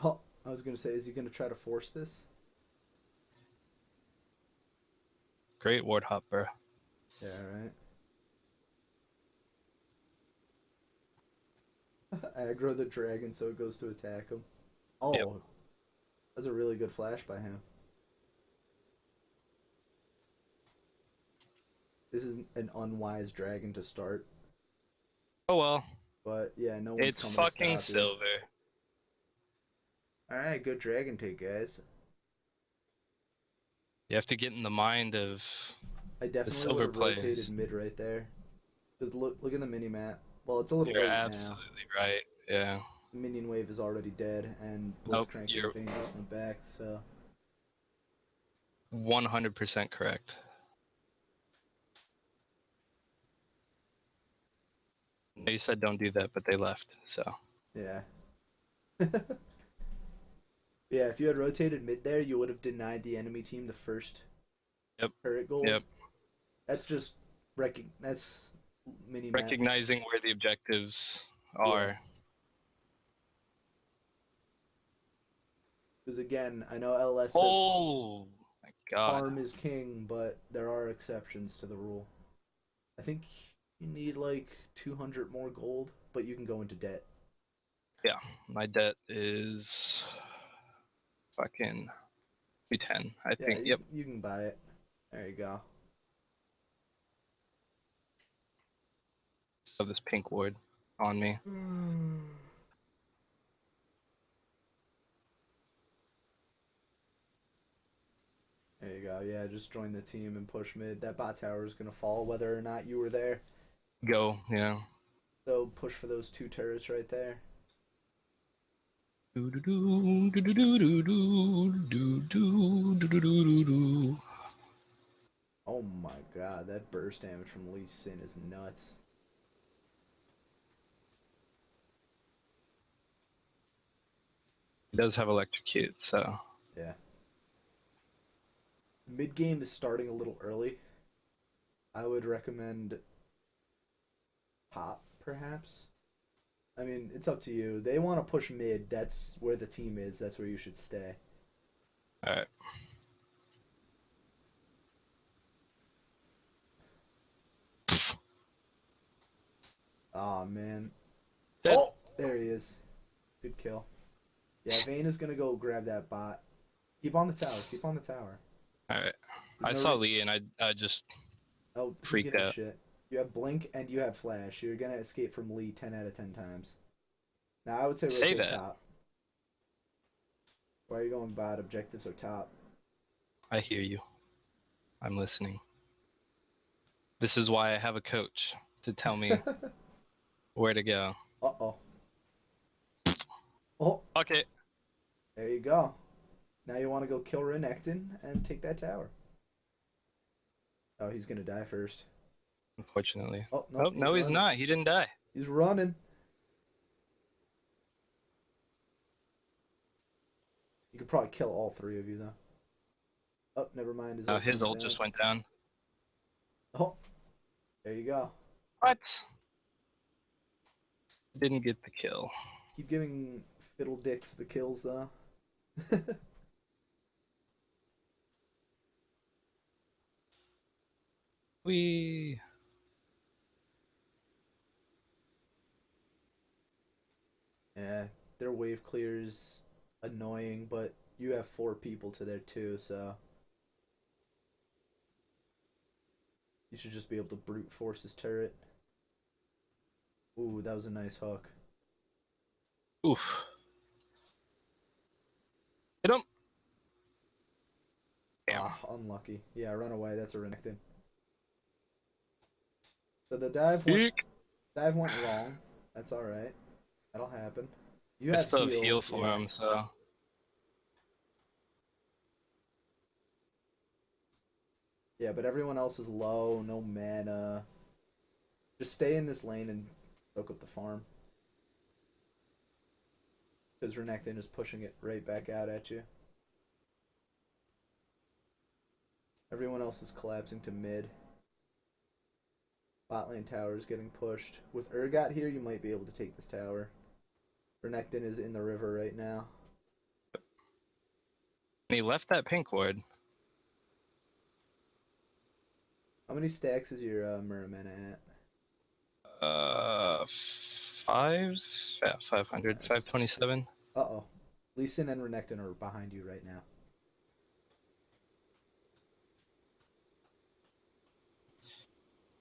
[SPEAKER 1] Oh, I was gonna say, is he gonna try to force this?
[SPEAKER 2] Great ward hop, bro.
[SPEAKER 1] Yeah, right. Aggro the dragon so it goes to attack him. Oh,
[SPEAKER 2] Yep.
[SPEAKER 1] that's a really good flash by him. This is an unwise dragon to start,
[SPEAKER 2] Oh well.
[SPEAKER 1] but yeah, no one's
[SPEAKER 2] It's
[SPEAKER 1] coming to
[SPEAKER 2] fucking
[SPEAKER 1] stop you.
[SPEAKER 2] silver.
[SPEAKER 1] All right, good dragon take, guys.
[SPEAKER 2] You have to get in the mind of
[SPEAKER 1] I
[SPEAKER 2] the
[SPEAKER 1] definitely would
[SPEAKER 2] silver
[SPEAKER 1] have rotated
[SPEAKER 2] players.
[SPEAKER 1] mid right there. Because look at the mini map. Well, it's a little
[SPEAKER 2] You're
[SPEAKER 1] late now.
[SPEAKER 2] absolutely right. Yeah.
[SPEAKER 1] The minion wave is already dead, and
[SPEAKER 2] Nope,
[SPEAKER 1] Blitzcrank
[SPEAKER 2] you're
[SPEAKER 1] and Vayne just went back. So
[SPEAKER 2] 100% correct. They said don't do that, but they left. So
[SPEAKER 1] yeah. Yeah, if you had rotated mid there, you would have denied the enemy team the first
[SPEAKER 2] Yep.
[SPEAKER 1] turret gold.
[SPEAKER 2] Yep.
[SPEAKER 1] That's just that's mini map.
[SPEAKER 2] Recognizing where the objectives are.
[SPEAKER 1] Because again, I know LS says
[SPEAKER 2] Oh my god.
[SPEAKER 1] farm is king, but there are exceptions to the rule. I think you need like 200 more gold, but you can go into debt.
[SPEAKER 2] Yeah, my debt is fucking 210. I
[SPEAKER 1] Yeah,
[SPEAKER 2] think. Yep.
[SPEAKER 1] you can buy it. There you go.
[SPEAKER 2] So this pink ward on me.
[SPEAKER 1] There you go. Yeah, just join the team and push mid. That bot tower is gonna fall whether or not you were there.
[SPEAKER 2] Go. Yeah.
[SPEAKER 1] So push for those 2 turrets right there. Oh my god, that burst damage from Lee Sin is nuts.
[SPEAKER 2] He does have electrocute, so
[SPEAKER 1] Yeah. Mid game is starting a little early. I would recommend pop, perhaps. I mean, it's up to you. They want to push mid. That's where the team is. That's where you should stay.
[SPEAKER 2] alright.
[SPEAKER 1] Aw, man.
[SPEAKER 2] Dead.
[SPEAKER 1] Oh, there he is. Good kill. Yeah, Vayne is gonna go grab that bot. Keep on the tower. Keep on the tower.
[SPEAKER 2] Alright.
[SPEAKER 1] There's
[SPEAKER 2] I
[SPEAKER 1] no
[SPEAKER 2] saw
[SPEAKER 1] re-
[SPEAKER 2] Lee and I just
[SPEAKER 1] Oh, who
[SPEAKER 2] freaked
[SPEAKER 1] gives a
[SPEAKER 2] out.
[SPEAKER 1] shit? You have blink and you have flash. You're gonna escape from Lee 10 out of 10 times. Now I would say
[SPEAKER 2] Say
[SPEAKER 1] rotate
[SPEAKER 2] that.
[SPEAKER 1] top. Why are you going bot? Objectives are top.
[SPEAKER 2] I hear you. I'm listening. This is why I have a coach to tell me where to go.
[SPEAKER 1] Uh-oh. Oh,
[SPEAKER 2] Okay.
[SPEAKER 1] there you go. Now you want to go kill Renekton and take that tower. Oh, he's gonna die first.
[SPEAKER 2] Unfortunately.
[SPEAKER 1] Oh,
[SPEAKER 2] Oh, no, he's
[SPEAKER 1] running.
[SPEAKER 2] not. He didn't die.
[SPEAKER 1] He's running. You could probably kill all 3 of you, though. Oh, never mind.
[SPEAKER 2] No, his
[SPEAKER 1] ultimate's
[SPEAKER 2] ult
[SPEAKER 1] down.
[SPEAKER 2] just went down.
[SPEAKER 1] Oh, there you go.
[SPEAKER 2] What? Didn't get the kill.
[SPEAKER 1] Keep giving Fiddle Dicks the kills, though.
[SPEAKER 2] We.
[SPEAKER 1] Yeah, their wave clear is annoying, but you have 4 people to there too, so you should just be able to brute force his turret. Ooh, that was a nice hook.
[SPEAKER 2] Oof. Hit him. Damn.
[SPEAKER 1] Ah, unlucky. Yeah, run away. That's a Renekton. So the dive went wrong. That's all right. That'll happen. You
[SPEAKER 2] I
[SPEAKER 1] have
[SPEAKER 2] still have heal for
[SPEAKER 1] yeah.
[SPEAKER 2] him, so.
[SPEAKER 1] Yeah, but everyone else is low, no mana. Just stay in this lane and soak up the farm. Because Renekton is pushing it right back out at you. Everyone else is collapsing to mid. Bot lane tower is getting pushed. With Urgot here, you might be able to take this tower. Renekton is in the river right now.
[SPEAKER 2] And he left that pink ward.
[SPEAKER 1] How many stacks is your Merman at?
[SPEAKER 2] Uh, five? Yeah, 500,
[SPEAKER 1] Nice.
[SPEAKER 2] 527.
[SPEAKER 1] Uh-oh. Lee Sin and Renekton are behind you right now.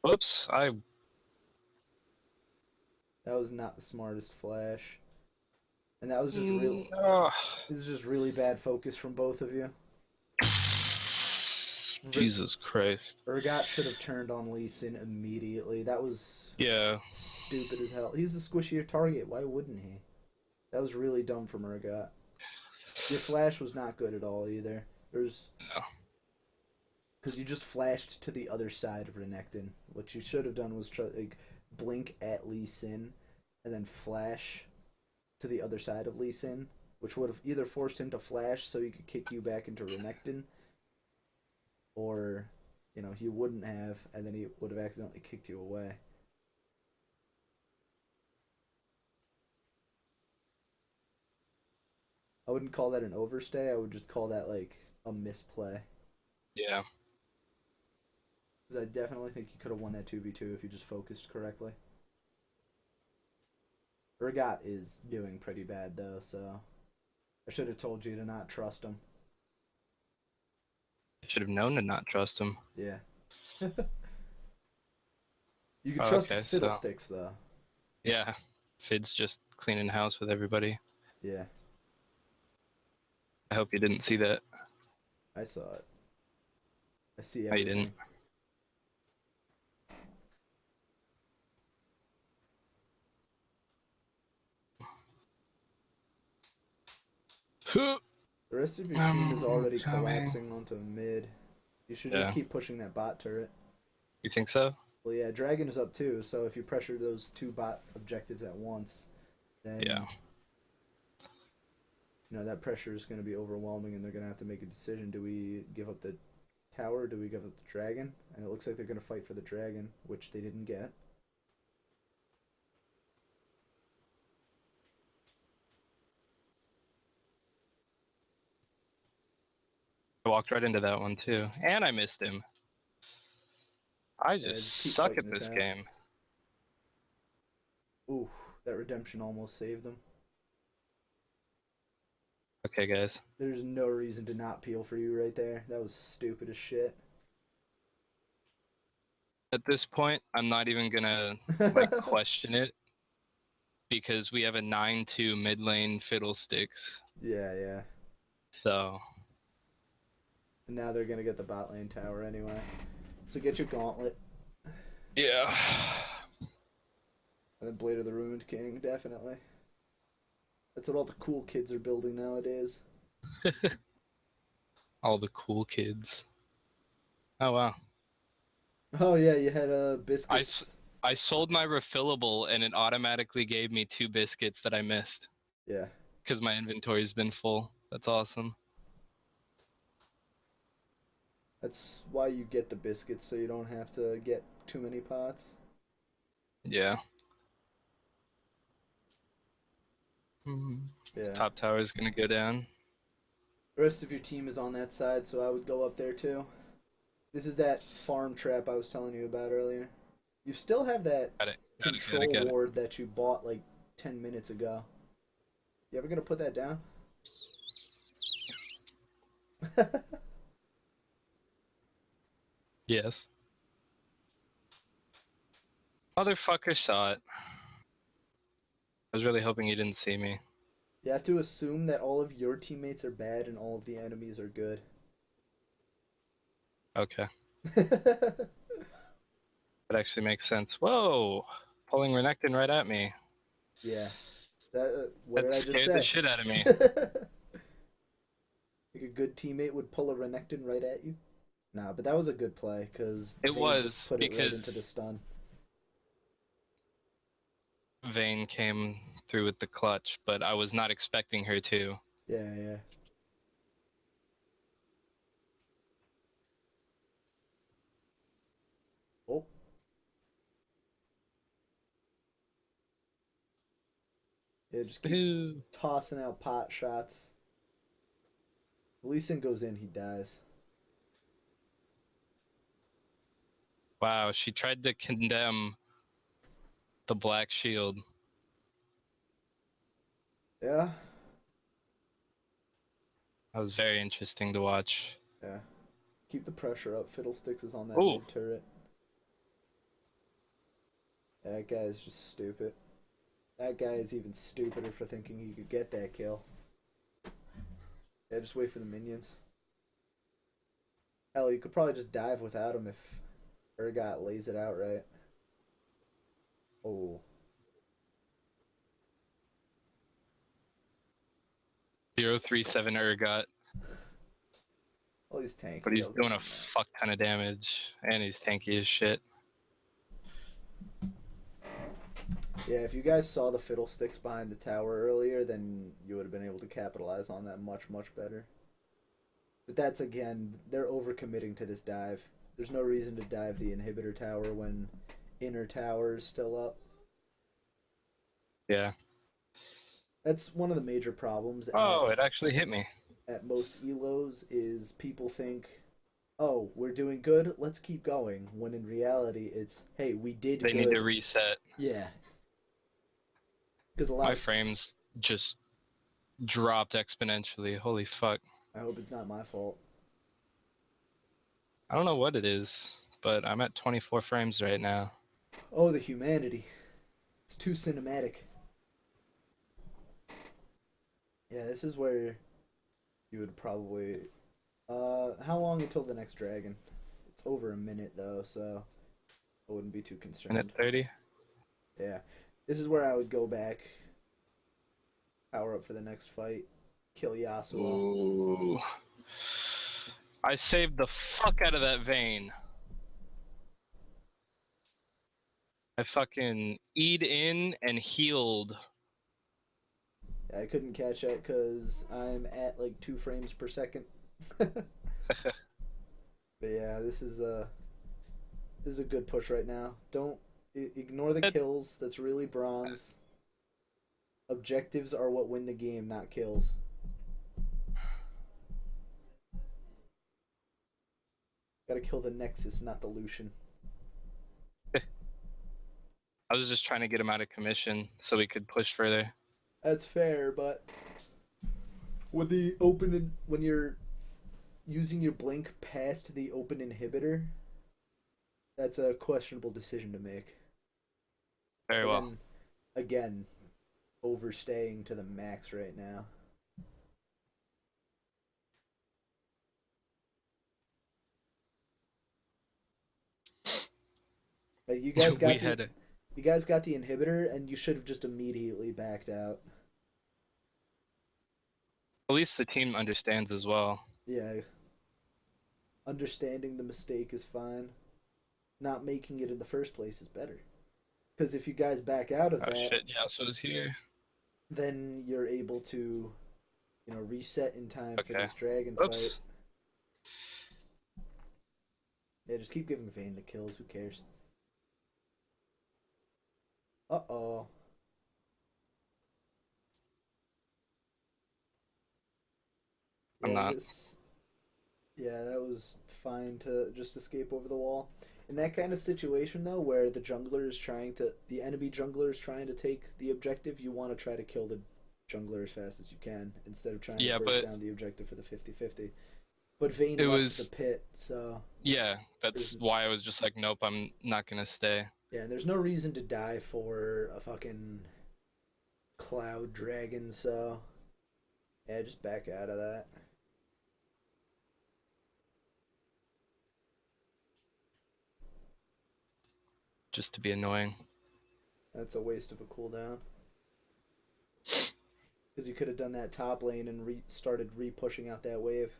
[SPEAKER 2] Whoops,
[SPEAKER 1] That was not the smartest flash. And that was just
[SPEAKER 2] Oh.
[SPEAKER 1] this is just really bad focus from both of you.
[SPEAKER 2] Jesus Christ.
[SPEAKER 1] Urgot should have turned on Lee Sin immediately. That was
[SPEAKER 2] Yeah.
[SPEAKER 1] stupid as hell. He's the squishier target. Why wouldn't he? That was really dumb from Urgot. Your flash was not good at all either. There's
[SPEAKER 2] No.
[SPEAKER 1] because you just flashed to the other side of Renekton. What you should have done was try like blink at Lee Sin and then flash to the other side of Lee Sin, which would have either forced him to flash so he could kick you back into Renekton, or he wouldn't have, and then he would have accidentally kicked you away. I wouldn't call that an overstay. I would just call that like a misplay.
[SPEAKER 2] Yeah.
[SPEAKER 1] Because I definitely think you could have won that 2v2 if you just focused correctly. Urgot is doing pretty bad though, so I should have told you to not trust him.
[SPEAKER 2] I should have known to not trust him.
[SPEAKER 1] Yeah. You can trust
[SPEAKER 2] okay,
[SPEAKER 1] his fiddlesticks though.
[SPEAKER 2] Yeah. Fid's just cleaning house with everybody.
[SPEAKER 1] Yeah,
[SPEAKER 2] I hope you didn't see that.
[SPEAKER 1] I saw it. I see
[SPEAKER 2] Oh, you
[SPEAKER 1] everything.
[SPEAKER 2] didn't.
[SPEAKER 1] The rest of your team is already
[SPEAKER 2] Coming.
[SPEAKER 1] collapsing onto mid. You should just
[SPEAKER 2] Yeah.
[SPEAKER 1] keep pushing that bot turret.
[SPEAKER 2] You think so?
[SPEAKER 1] Well, yeah, Dragon is up too, so if you pressure those two bot objectives at once, then
[SPEAKER 2] Yeah.
[SPEAKER 1] that pressure is going to be overwhelming, and they're going to have to make a decision. Do we give up the tower? Or do we give up the dragon? And it looks like they're going to fight for the dragon, which they didn't get.
[SPEAKER 2] I walked right into that one too. And I missed him. I
[SPEAKER 1] Yeah,
[SPEAKER 2] just
[SPEAKER 1] keep
[SPEAKER 2] suck
[SPEAKER 1] fighting
[SPEAKER 2] at this
[SPEAKER 1] out.
[SPEAKER 2] game.
[SPEAKER 1] Ooh, that redemption almost saved them.
[SPEAKER 2] Okay, guys.
[SPEAKER 1] There's no reason to not peel for you right there. That was stupid as shit.
[SPEAKER 2] At this point, I'm not even gonna question it because we have a 9-2 mid lane fiddlesticks.
[SPEAKER 1] Yeah.
[SPEAKER 2] So
[SPEAKER 1] And now they're gonna get the bot lane tower anyway. So get your gauntlet.
[SPEAKER 2] yeah.
[SPEAKER 1] And then Blade of the Ruined King, definitely. That's what all the cool kids are building nowadays.
[SPEAKER 2] All the cool kids. Oh wow.
[SPEAKER 1] Oh yeah, you had biscuits.
[SPEAKER 2] I sold my refillable and it automatically gave me 2 biscuits that I missed
[SPEAKER 1] Yeah.
[SPEAKER 2] because my inventory's been full. That's awesome.
[SPEAKER 1] That's why you get the biscuits, so you don't have to get too many pots.
[SPEAKER 2] Yeah. Mm.
[SPEAKER 1] Yeah.
[SPEAKER 2] Top tower is gonna go down.
[SPEAKER 1] The rest of your team is on that side, so I would go up there too. This is that farm trap I was telling you about earlier. You still have that
[SPEAKER 2] Got it.
[SPEAKER 1] control
[SPEAKER 2] Got it.
[SPEAKER 1] ward that you bought like 10 minutes ago. You ever gonna put that down?
[SPEAKER 2] Yes. Motherfucker saw it. I was really hoping you didn't see me.
[SPEAKER 1] You have to assume that all of your teammates are bad and all of the enemies are good.
[SPEAKER 2] Okay. That actually makes sense. Whoa! Pulling Renekton right at me.
[SPEAKER 1] Yeah. What
[SPEAKER 2] That
[SPEAKER 1] did I just
[SPEAKER 2] scared
[SPEAKER 1] say?
[SPEAKER 2] the shit out of me.
[SPEAKER 1] Like a good teammate would pull a Renekton right at you? Nah, but that was a good play because
[SPEAKER 2] It
[SPEAKER 1] just
[SPEAKER 2] was,
[SPEAKER 1] put it right
[SPEAKER 2] because
[SPEAKER 1] into the stun.
[SPEAKER 2] Vayne came through with the clutch, but I was not expecting her to.
[SPEAKER 1] Yeah. Oh. Yeah, just keep
[SPEAKER 2] Ooh.
[SPEAKER 1] tossing out pot shots. Lee Sin goes in, he dies.
[SPEAKER 2] Wow, she tried to condemn the Black Shield.
[SPEAKER 1] Yeah,
[SPEAKER 2] That was very interesting to watch.
[SPEAKER 1] yeah. Keep the pressure up. Fiddlesticks is on that
[SPEAKER 2] Oh,
[SPEAKER 1] mid turret. That guy is just stupid. That guy is even stupider for thinking he could get that kill. Yeah, just wait for the minions. Hell, you could probably just dive without him if Urgot lays it out right. Oh.
[SPEAKER 2] 037 Urgot,
[SPEAKER 1] Oh, he's tanky.
[SPEAKER 2] but he's
[SPEAKER 1] I'll give
[SPEAKER 2] doing a
[SPEAKER 1] him that.
[SPEAKER 2] fuck ton of damage, and he's tanky as shit.
[SPEAKER 1] Yeah, if you guys saw the Fiddlesticks behind the tower earlier, then you would have been able to capitalize on that much, much better. But that's, again, they're overcommitting to this dive. There's no reason to dive the inhibitor tower when inner tower is still up.
[SPEAKER 2] Yeah.
[SPEAKER 1] That's one of the major problems
[SPEAKER 2] Oh, it actually hit me.
[SPEAKER 1] at most elos is people think, oh, we're doing good, let's keep going. When in reality, it's, hey, we did
[SPEAKER 2] They
[SPEAKER 1] good.
[SPEAKER 2] need to reset.
[SPEAKER 1] Yeah. Because a lot
[SPEAKER 2] My
[SPEAKER 1] of,
[SPEAKER 2] frames just dropped exponentially. Holy fuck.
[SPEAKER 1] I hope it's not my fault.
[SPEAKER 2] I don't know what it is, but I'm at 24 frames right now.
[SPEAKER 1] Oh, the humanity. It's too cinematic. Yeah, this is where you would probably. How long until the next dragon? It's over a minute though, so I wouldn't be too concerned.
[SPEAKER 2] Minute 30?
[SPEAKER 1] Yeah, this is where I would go back, power up for the next fight, kill Yasuo.
[SPEAKER 2] Ooh. I saved the fuck out of that vein. I fucking E'd in and healed.
[SPEAKER 1] I couldn't catch it because I'm at like 2 frames per second. But yeah, this is a good push right now. Don't ignore the kills. That's really bronze. Objectives are what win the game, not kills. Gotta kill the Nexus, not the Lucian.
[SPEAKER 2] I was just trying to get him out of commission so we could push further.
[SPEAKER 1] That's fair, but with the open when you're using your blink past the open inhibitor, that's a questionable decision to make.
[SPEAKER 2] Very
[SPEAKER 1] But
[SPEAKER 2] well.
[SPEAKER 1] then, again, overstaying to the max right now. Like you guys got you guys got the inhibitor, and you should have just immediately backed out.
[SPEAKER 2] At least the team understands as well.
[SPEAKER 1] Yeah, understanding the mistake is fine. Not making it in the first place is better. Because if you guys back out of
[SPEAKER 2] Oh
[SPEAKER 1] that,
[SPEAKER 2] shit, Yasuo's here.
[SPEAKER 1] then you're able to, reset in time for
[SPEAKER 2] Okay.
[SPEAKER 1] this dragon
[SPEAKER 2] Oops.
[SPEAKER 1] fight. Yeah, just keep giving Vayne the kills. Who cares? Uh-oh.
[SPEAKER 2] I'm not.
[SPEAKER 1] Yeah, that was fine to just escape over the wall. In that kind of situation, though, where the enemy jungler is trying to take the objective, you want to try to kill the jungler as fast as you can instead of trying to burst down the objective for the 50-50. But Vayne left the pit, so...
[SPEAKER 2] Yeah, that's why I was just like, nope, I'm not gonna stay.
[SPEAKER 1] Yeah, and there's no reason to die for a fucking cloud dragon, so... Yeah, just back out of that.
[SPEAKER 2] Just to be annoying.
[SPEAKER 1] That's a waste of a cooldown. Because you could have done that top lane and started re-pushing out that wave.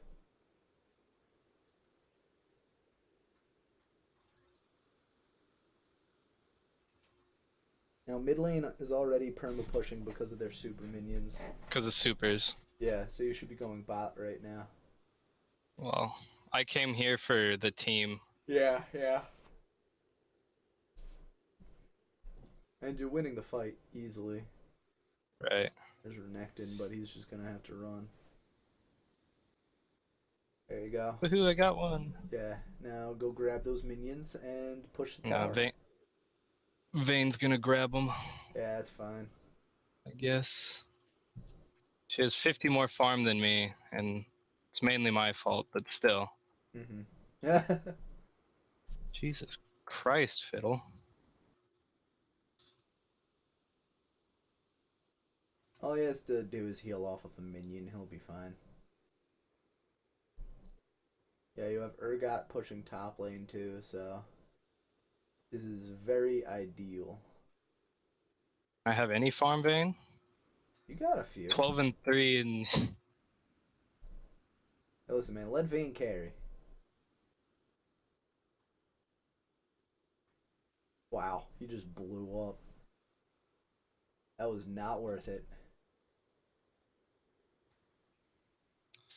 [SPEAKER 1] Now mid lane is already perma pushing because of their super minions.
[SPEAKER 2] Because of supers.
[SPEAKER 1] Yeah, so you should be going bot right now.
[SPEAKER 2] Well, I came here for the team.
[SPEAKER 1] Yeah. And you're winning the fight easily.
[SPEAKER 2] Right.
[SPEAKER 1] There's Renekton, but he's just gonna have to run. There you go.
[SPEAKER 2] Woohoo! I got one.
[SPEAKER 1] Yeah. Now go grab those minions and push the
[SPEAKER 2] Nah,
[SPEAKER 1] tower.
[SPEAKER 2] Vane's gonna grab him.
[SPEAKER 1] Yeah, that's fine.
[SPEAKER 2] I guess. She has 50 more farm than me, and it's mainly my fault, but still.
[SPEAKER 1] Mhm. Yeah.
[SPEAKER 2] Jesus Christ, Fiddle.
[SPEAKER 1] All he has to do is heal off of a minion. He'll be fine. Yeah, you have Urgot pushing top lane too, so this is very ideal.
[SPEAKER 2] I have any farm, Vane?
[SPEAKER 1] You got a few.
[SPEAKER 2] 12 and 3 and
[SPEAKER 1] Hey, listen, man, let Vayne carry. Wow, he just blew up. That was not worth it.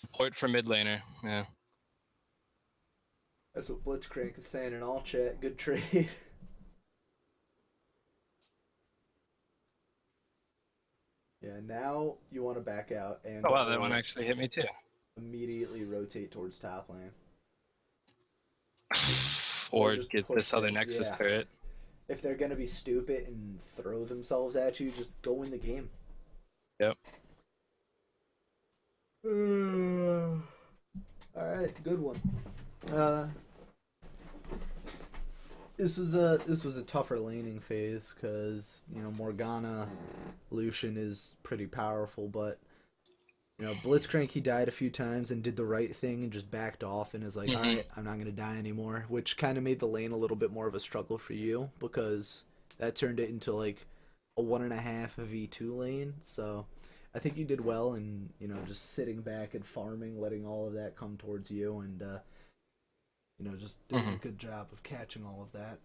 [SPEAKER 2] support for mid laner. Yeah.
[SPEAKER 1] That's what Blitzcrank is saying in all chat. Good trade. Yeah, now you want to back out and
[SPEAKER 2] Oh wow, that one actually hit me too.
[SPEAKER 1] immediately rotate towards top lane.
[SPEAKER 2] Or
[SPEAKER 1] just
[SPEAKER 2] get
[SPEAKER 1] push
[SPEAKER 2] this other
[SPEAKER 1] this,
[SPEAKER 2] Nexus
[SPEAKER 1] yeah.
[SPEAKER 2] turret.
[SPEAKER 1] If they're gonna be stupid and throw themselves at you, just go in the game.
[SPEAKER 2] Yep.
[SPEAKER 1] All right, good one. This was a tougher laning phase because Morgana, Lucian is pretty powerful, but Blitzcrank, he died a few times and did the right thing and just backed off and is like, all right, I'm not gonna die anymore, which kind of made the lane a little bit more of a struggle for you because that turned it into like a 1.5 v2 lane. So I think you did well in just sitting back and farming, letting all of that come towards you, and just doing a good job of catching all of that.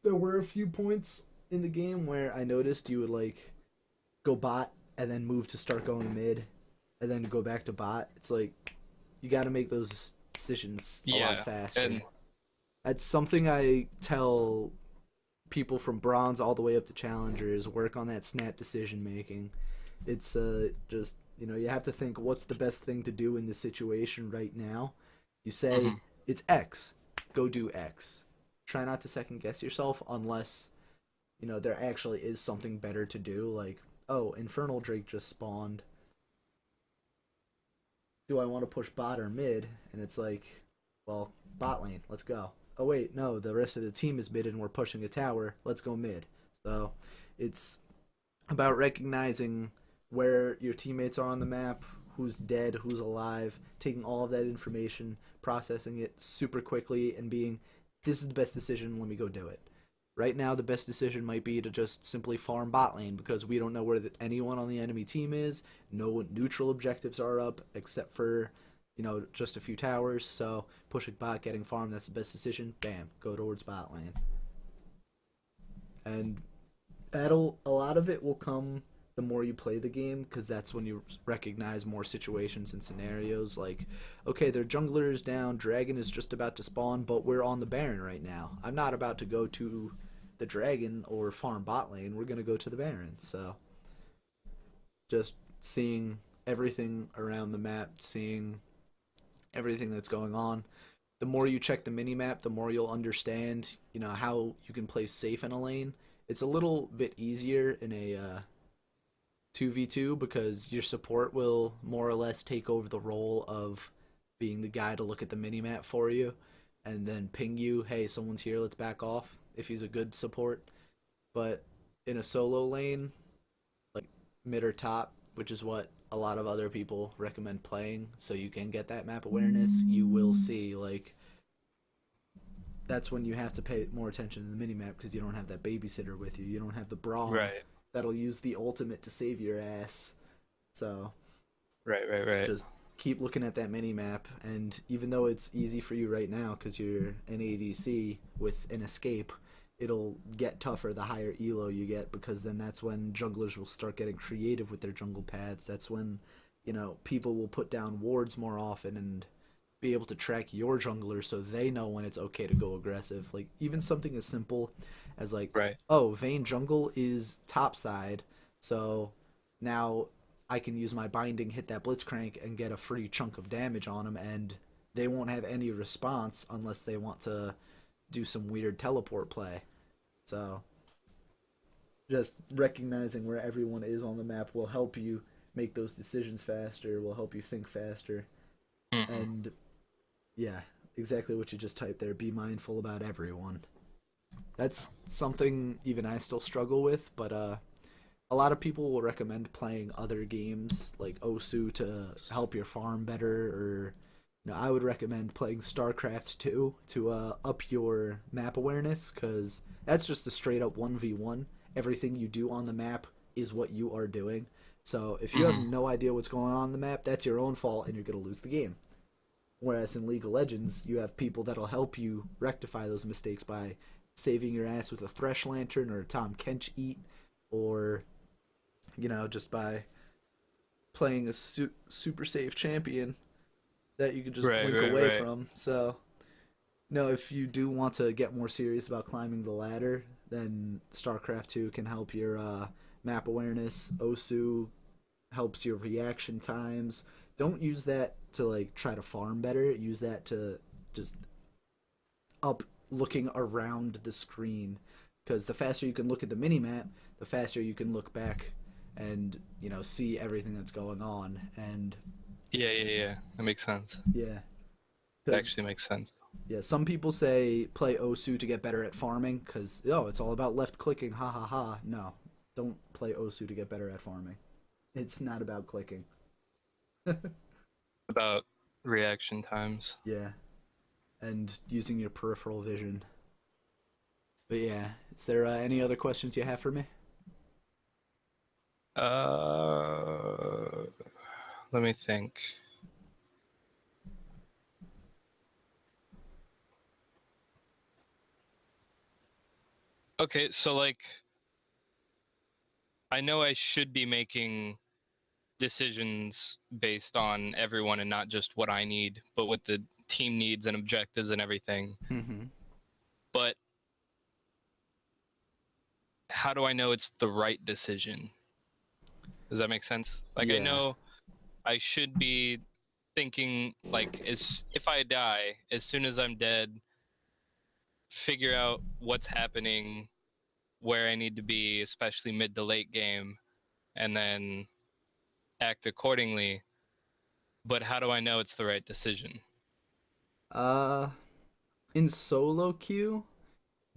[SPEAKER 1] There were a few points in the game where I noticed you would like go bot and then move to start going mid, and then go back to bot. It's like you got to make those decisions a lot faster.
[SPEAKER 2] And
[SPEAKER 1] that's something I tell people from bronze all the way up to challengers: work on that snap decision making. It's just you have to think what's the best thing to do in this situation right now. You say it's X, go do X. Try not to second guess yourself unless there actually is something better to do, like, oh, Infernal Drake just spawned. Do I want to push bot or mid? And it's like, well, bot lane, let's go. Oh wait, no, the rest of the team is mid and we're pushing a tower. Let's go mid. So it's about recognizing where your teammates are on the map, who's dead, who's alive, taking all of that information, processing it super quickly, and being, this is the best decision, let me go do it. Right now, the best decision might be to just simply farm bot lane because we don't know where anyone on the enemy team is. No neutral objectives are up except for, just a few towers. So pushing bot, getting farm, that's the best decision. Bam, go towards bot lane. And a lot of it will come the more you play the game, because that's when you recognize more situations and scenarios. Like, okay, their jungler is down, dragon is just about to spawn, but we're on the Baron right now. I'm not about to go to the dragon or farm bot lane. We're going to go to the Baron. So just seeing everything around the map, seeing everything that's going on. The more you check the mini-map, the more you'll understand, how you can play safe in a lane. It's a little bit easier in a 2v2 because your support will more or less take over the role of being the guy to look at the minimap for you and then ping you, hey, someone's here, let's back off, if he's a good support. But in a solo lane, like mid or top, which is what a lot of other people recommend playing so you can get that map awareness, you will see, like, that's when you have to pay more attention to the minimap because you don't have that babysitter with you. You don't have the brawl.
[SPEAKER 2] right.
[SPEAKER 1] That'll use the ultimate to save your ass. So
[SPEAKER 2] Right.
[SPEAKER 1] just keep looking at that mini map, and even though it's easy for you right now because you're an ADC with an escape, it'll get tougher the higher elo you get, because then that's when junglers will start getting creative with their jungle paths. That's when people will put down wards more often and be able to track your jungler so they know when it's okay to go aggressive. Like, even something as simple as, like,
[SPEAKER 2] Right.
[SPEAKER 1] oh, Vayne jungle is topside, so now I can use my binding, hit that Blitzcrank, and get a free chunk of damage on them, and they won't have any response unless they want to do some weird teleport play. So just recognizing where everyone is on the map will help you make those decisions faster, will help you think faster.
[SPEAKER 2] Mhm.
[SPEAKER 1] And yeah, exactly what you just typed there. Be mindful about everyone. That's something even I still struggle with, but a lot of people will recommend playing other games like Osu to help your farm better, or I would recommend playing StarCraft 2 to up your map awareness, because that's just a straight up 1v1. Everything you do on the map is what you are doing. So if you have
[SPEAKER 2] Mhm.
[SPEAKER 1] no idea what's going on the map, that's your own fault and you're going to lose the game. Whereas in League of Legends, you have people that'll help you rectify those mistakes by saving your ass with a Thresh Lantern or a Tom Kench Eat, or, just by playing a super safe champion that you can just
[SPEAKER 2] Right,
[SPEAKER 1] blink
[SPEAKER 2] right,
[SPEAKER 1] away
[SPEAKER 2] right.
[SPEAKER 1] from. So, no, if you do want to get more serious about climbing the ladder, then StarCraft 2 can help your map awareness. Osu helps your reaction times. Don't use that to like try to farm better. Use that to just up looking around the screen, because the faster you can look at the mini map, the faster you can look back and see everything that's going on. And
[SPEAKER 2] Yeah, yeah, yeah. That makes sense.
[SPEAKER 1] yeah,
[SPEAKER 2] That
[SPEAKER 1] because
[SPEAKER 2] actually makes sense.
[SPEAKER 1] yeah, some people say play Osu to get better at farming because it's all about left clicking. Ha ha ha. No, don't play Osu to get better at farming. It's not about clicking.
[SPEAKER 2] About reaction times.
[SPEAKER 1] Yeah, and using your peripheral vision. But yeah, is there any other questions you have for me?
[SPEAKER 2] Uh, Let me think. Okay, so like I know I should be making decisions based on everyone and not just what I need, but what the team needs and objectives and everything.
[SPEAKER 1] Mm-hmm.
[SPEAKER 2] But how do I know it's the right decision? Does that make sense? Like I
[SPEAKER 1] Yeah.
[SPEAKER 2] know I should be thinking like as if I die, as soon as I'm dead, figure out what's happening, where I need to be, especially mid to late game, and then act accordingly. But how do I know it's the right decision?
[SPEAKER 1] Uh, in solo queue,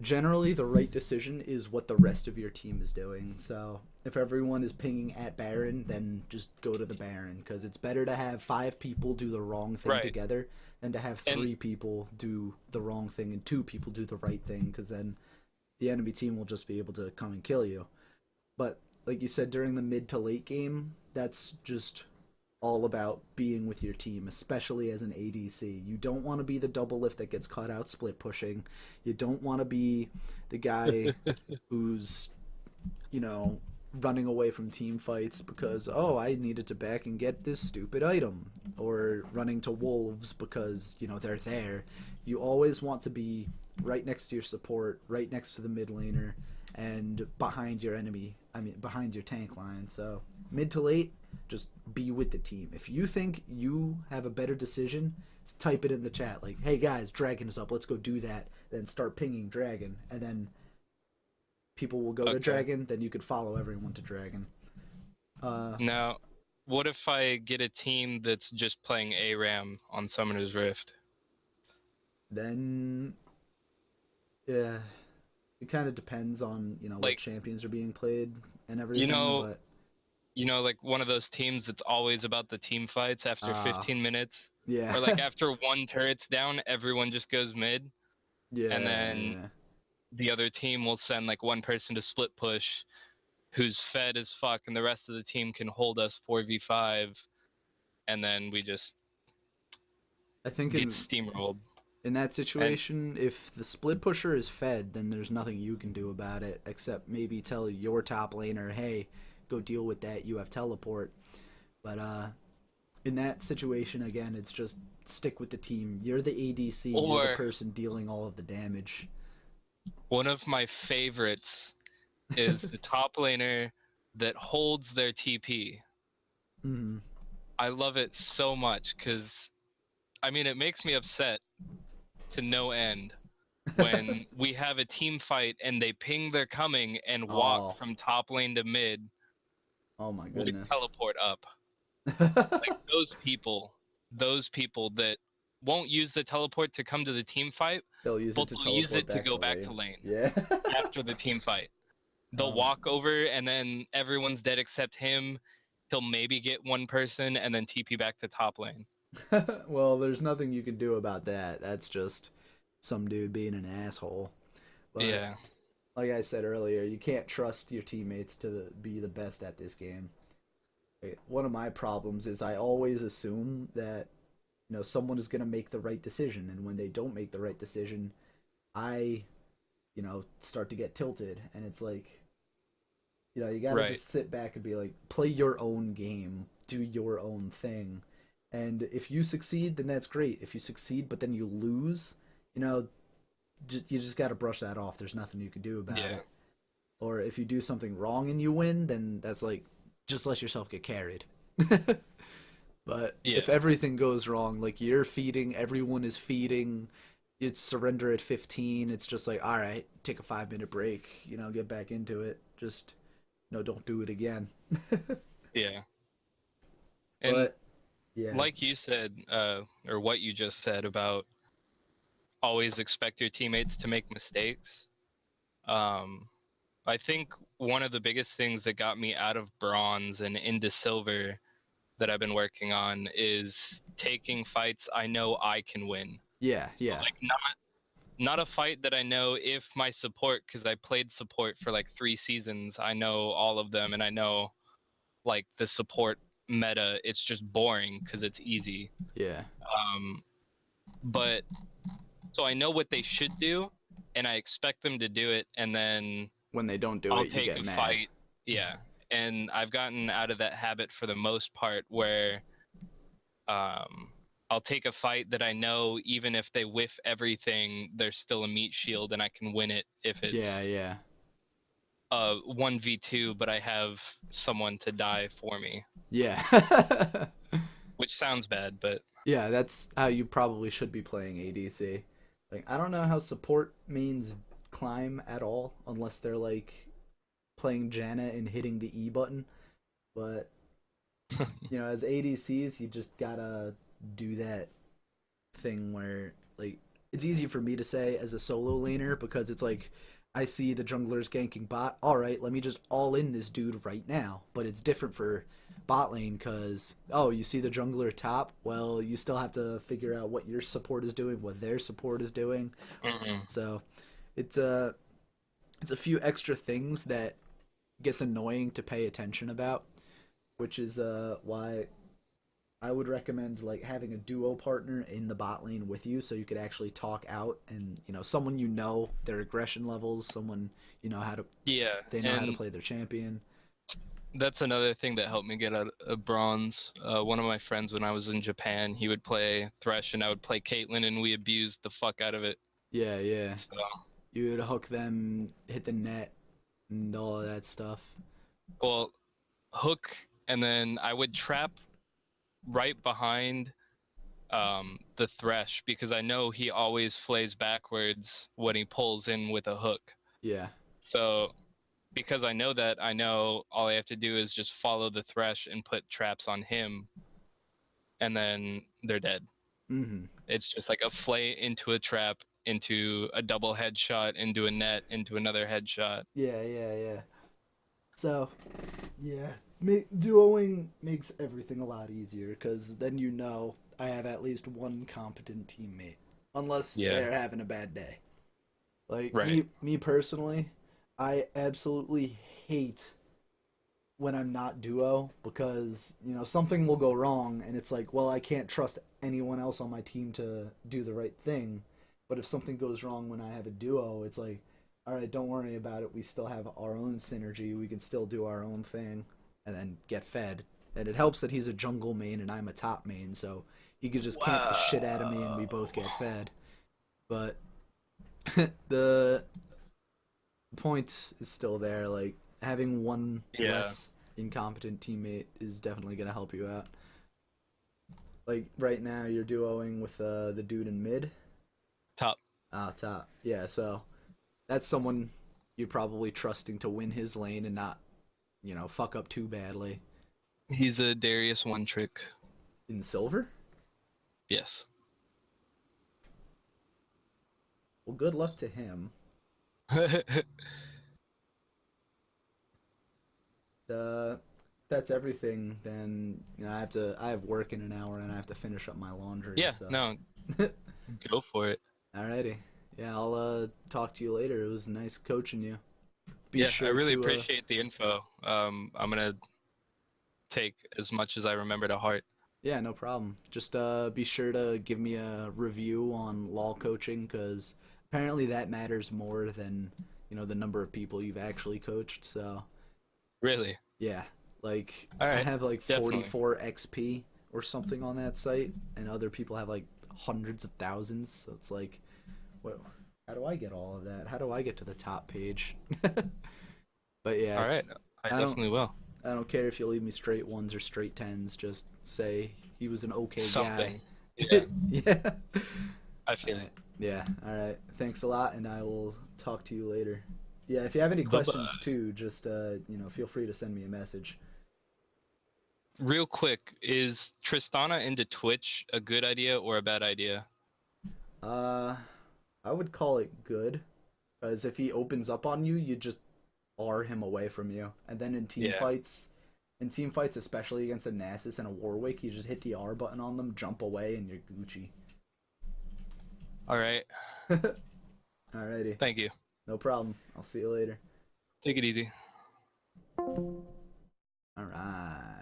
[SPEAKER 1] generally the right decision is what the rest of your team is doing. So if everyone is pinging at Baron, then just go to the Baron, because it's better to have 5 people do the wrong thing
[SPEAKER 2] Right.
[SPEAKER 1] together than to have
[SPEAKER 2] And
[SPEAKER 1] 3 people do the wrong thing and 2 people do the right thing, because then the enemy team will just be able to come and kill you. But like you said, during the mid to late game, that's just all about being with your team, especially as an ADC. You don't want to be the double lift that gets caught out split pushing. You don't want to be the guy who's, you know, running away from team fights because, oh, I needed to back and get this stupid item, or running to wolves because, they're there. You always want to be right next to your support, right next to the mid laner, and behind your enemy. I mean, behind your tank line. So, mid to late, just be with the team. If you think you have a better decision, type it in the chat. Like, hey guys, Dragon is up. Let's go do that. Then start pinging Dragon. And then people will go to
[SPEAKER 2] okay.
[SPEAKER 1] Dragon, then you could follow everyone to Dragon. Uh,
[SPEAKER 2] Now, what if I get a team that's just playing ARAM on Summoner's Rift?
[SPEAKER 1] then yeah, it kind of depends on what
[SPEAKER 2] Like,
[SPEAKER 1] champions are being played and
[SPEAKER 2] you
[SPEAKER 1] everything.
[SPEAKER 2] know,
[SPEAKER 1] But
[SPEAKER 2] like one of those teams that's always about the team fights after
[SPEAKER 1] uh,
[SPEAKER 2] 15 minutes,
[SPEAKER 1] yeah,
[SPEAKER 2] or like after one turret's down, everyone just goes mid, and then
[SPEAKER 1] yeah.
[SPEAKER 2] the other team will send like one person to split push who's fed as fuck, and the rest of the team can hold us 4v5, and then we just
[SPEAKER 1] I think
[SPEAKER 2] get
[SPEAKER 1] in
[SPEAKER 2] steamrolled.
[SPEAKER 1] that
[SPEAKER 2] And
[SPEAKER 1] situation, if the split pusher is fed, then there's nothing you can do about it except maybe tell your top laner, hey, go deal with that. You have teleport. But in that situation, again, it's just stick with the team. You're the ADC. You're the
[SPEAKER 2] or
[SPEAKER 1] person dealing all of the damage.
[SPEAKER 2] one of my favorites is the top laner that holds their TP.
[SPEAKER 1] Mm-hmm.
[SPEAKER 2] I love it so much because, I mean, it makes me upset to no end when we have a team fight and they ping they're coming and walk
[SPEAKER 1] Oh,
[SPEAKER 2] from top lane to mid
[SPEAKER 1] oh my
[SPEAKER 2] with
[SPEAKER 1] goodness.
[SPEAKER 2] teleport up. Like those people that won't use the teleport to come to the team fight,
[SPEAKER 1] They'll use it
[SPEAKER 2] but
[SPEAKER 1] to
[SPEAKER 2] they'll use
[SPEAKER 1] teleport
[SPEAKER 2] it to
[SPEAKER 1] back
[SPEAKER 2] go
[SPEAKER 1] to
[SPEAKER 2] back to
[SPEAKER 1] lane.
[SPEAKER 2] lane
[SPEAKER 1] Yeah.
[SPEAKER 2] after the team fight. They'll
[SPEAKER 1] Um,
[SPEAKER 2] walk over and then everyone's dead except him. He'll maybe get one person and then TP back to top lane.
[SPEAKER 1] well, there's nothing you can do about that. That's just some dude being an asshole. But
[SPEAKER 2] Yeah.
[SPEAKER 1] like I said earlier, you can't trust your teammates to be the best at this game. One of my problems is I always assume that someone is going to make the right decision, and when they don't make the right decision, I start to get tilted, and it's like you got to
[SPEAKER 2] Right.
[SPEAKER 1] just sit back and be like, play your own game, do your own thing. And if you succeed, then that's great. If you succeed, but then you lose, you know, you just got to brush that off. There's nothing you can do about
[SPEAKER 2] Yeah.
[SPEAKER 1] it. Or if you do something wrong and you win, then that's like, just let yourself get carried. But
[SPEAKER 2] Yeah.
[SPEAKER 1] if everything goes wrong, like you're feeding, everyone is feeding, it's surrender at 15, it's just like, all right, take a 5 minute break, get back into it. Just, don't do it again.
[SPEAKER 2] Yeah. And
[SPEAKER 1] But, yeah.
[SPEAKER 2] like you said, or what you just said about always expect your teammates to make mistakes. Um, I think one of the biggest things that got me out of bronze and into silver that I've been working on is taking fights I know I can win.
[SPEAKER 1] Yeah,
[SPEAKER 2] So
[SPEAKER 1] yeah.
[SPEAKER 2] like not a fight that I know if my support, because I played support for like 3 seasons, I know all of them and I know like the support meta. It's just boring because it's easy.
[SPEAKER 1] Yeah.
[SPEAKER 2] Um, but so I know what they should do, and I expect them to do it, and then
[SPEAKER 1] When they don't do
[SPEAKER 2] I'll
[SPEAKER 1] it, you
[SPEAKER 2] take
[SPEAKER 1] get
[SPEAKER 2] a
[SPEAKER 1] mad.
[SPEAKER 2] fight. Yeah, and I've gotten out of that habit for the most part, where um, I'll take a fight that I know even if they whiff everything, there's still a meat shield, and I can win it if
[SPEAKER 1] Yeah,
[SPEAKER 2] it's
[SPEAKER 1] yeah.
[SPEAKER 2] 1v2, but I have someone to die for me,
[SPEAKER 1] Yeah.
[SPEAKER 2] which sounds bad, but
[SPEAKER 1] Yeah, that's how you probably should be playing ADC. Like, I don't know how support means climb at all, unless they're like playing Janna and hitting the E button. But as ADCs, you just gotta do that thing where like it's easy for me to say as a solo laner because it's like I see the junglers ganking bot. All right, let me just all in this dude right now. But it's different for bot lane because you see the jungler top. Well, you still have to figure out what your support is doing, what their support is doing.
[SPEAKER 2] mm-mm.
[SPEAKER 1] So it's a few extra things that gets annoying to pay attention about, which is why I would recommend like having a duo partner in the bot lane with you, so you could actually talk out and someone their aggression levels, someone how to
[SPEAKER 2] Yeah,
[SPEAKER 1] they know how to
[SPEAKER 2] and
[SPEAKER 1] play their champion.
[SPEAKER 2] that's another thing that helped me get out of bronze. One of my friends, when I was in Japan, he would play Thresh and I would play Caitlyn, and we abused the fuck out of it.
[SPEAKER 1] Yeah, yeah.
[SPEAKER 2] So,
[SPEAKER 1] You would hook them, hit the net, and all of that stuff.
[SPEAKER 2] well, hook, and then I would trap right behind the Thresh because I know he always flays backwards when he pulls in with a hook.
[SPEAKER 1] Yeah.
[SPEAKER 2] So because I know that, I know all I have to do is just follow the Thresh and put traps on him, and then they're dead.
[SPEAKER 1] Mm-hmm.
[SPEAKER 2] It's just like a flay into a trap, into a double headshot, into a net, into another headshot.
[SPEAKER 1] Yeah, yeah, yeah. So, yeah, duoing makes everything a lot easier because then I have at least one competent teammate, unless
[SPEAKER 2] Yeah.
[SPEAKER 1] they're having a bad day. Like
[SPEAKER 2] Right.
[SPEAKER 1] me personally, I absolutely hate when I'm not duo because something will go wrong and it's like, well, I can't trust anyone else on my team to do the right thing. But if something goes wrong when I have a duo, it's like, all right, don't worry about it. We still have our own synergy. We can still do our own thing and then get fed. And it helps that he's a jungle main and I'm a top main, so he could just camp the shit out of me and we both get fed. But the point is still there. Like having one
[SPEAKER 2] Yeah.
[SPEAKER 1] less incompetent teammate is definitely gonna help you out. Like right now, you're duoing with the dude in mid.
[SPEAKER 2] Top.
[SPEAKER 1] Ah, top. Yeah, so that's someone you're probably trusting to win his lane and not, fuck up too badly.
[SPEAKER 2] He's a Darius one trick.
[SPEAKER 1] In silver?
[SPEAKER 2] Yes.
[SPEAKER 1] Well, good luck to him. That's everything. Then I have work in an hour and I have to finish up my laundry.
[SPEAKER 2] Yeah,
[SPEAKER 1] So.
[SPEAKER 2] no, go for it.
[SPEAKER 1] Alrighty. Yeah, I'll talk to you later. It was nice coaching you. Be
[SPEAKER 2] Yeah,
[SPEAKER 1] sure
[SPEAKER 2] I really
[SPEAKER 1] to,
[SPEAKER 2] appreciate the info. I'm gonna take as much as I remember to heart.
[SPEAKER 1] Yeah, no problem. Just be sure to give me a review on LOL coaching because apparently that matters more than the number of people you've actually coached. So
[SPEAKER 2] Really?
[SPEAKER 1] yeah, like
[SPEAKER 2] All
[SPEAKER 1] I
[SPEAKER 2] right,
[SPEAKER 1] have like
[SPEAKER 2] definitely.
[SPEAKER 1] 44 XP or something on that site, and other people have like hundreds of thousands. So it's like, what? How do I get all of that? How do I get to the top page? But yeah,
[SPEAKER 2] All right, I
[SPEAKER 1] I don't
[SPEAKER 2] definitely will.
[SPEAKER 1] I don't care if you leave me straight ones or straight tens. Just say he was an okay
[SPEAKER 2] Something.
[SPEAKER 1] guy.
[SPEAKER 2] Yeah,
[SPEAKER 1] Yeah.
[SPEAKER 2] I feel
[SPEAKER 1] Alright.
[SPEAKER 2] it.
[SPEAKER 1] Yeah. All right. Thanks a lot, and I will talk to you later. Yeah. If you have any
[SPEAKER 2] Bye
[SPEAKER 1] questions
[SPEAKER 2] bye.
[SPEAKER 1] too, just feel free to send me a message.
[SPEAKER 2] Real quick, is Tristana into Twitch a good idea or a bad idea?
[SPEAKER 1] Uh, I would call it good, because if he opens up on you, you just R him away from you, and then
[SPEAKER 2] Yeah.
[SPEAKER 1] in team fights, especially against a Nasus and a Warwick, you just hit the R button on them, jump away, and you're Gucci.
[SPEAKER 2] All right.
[SPEAKER 1] Alrighty.
[SPEAKER 2] Thank you.
[SPEAKER 1] No problem. I'll see you later.
[SPEAKER 2] Take it easy.
[SPEAKER 1] Alright.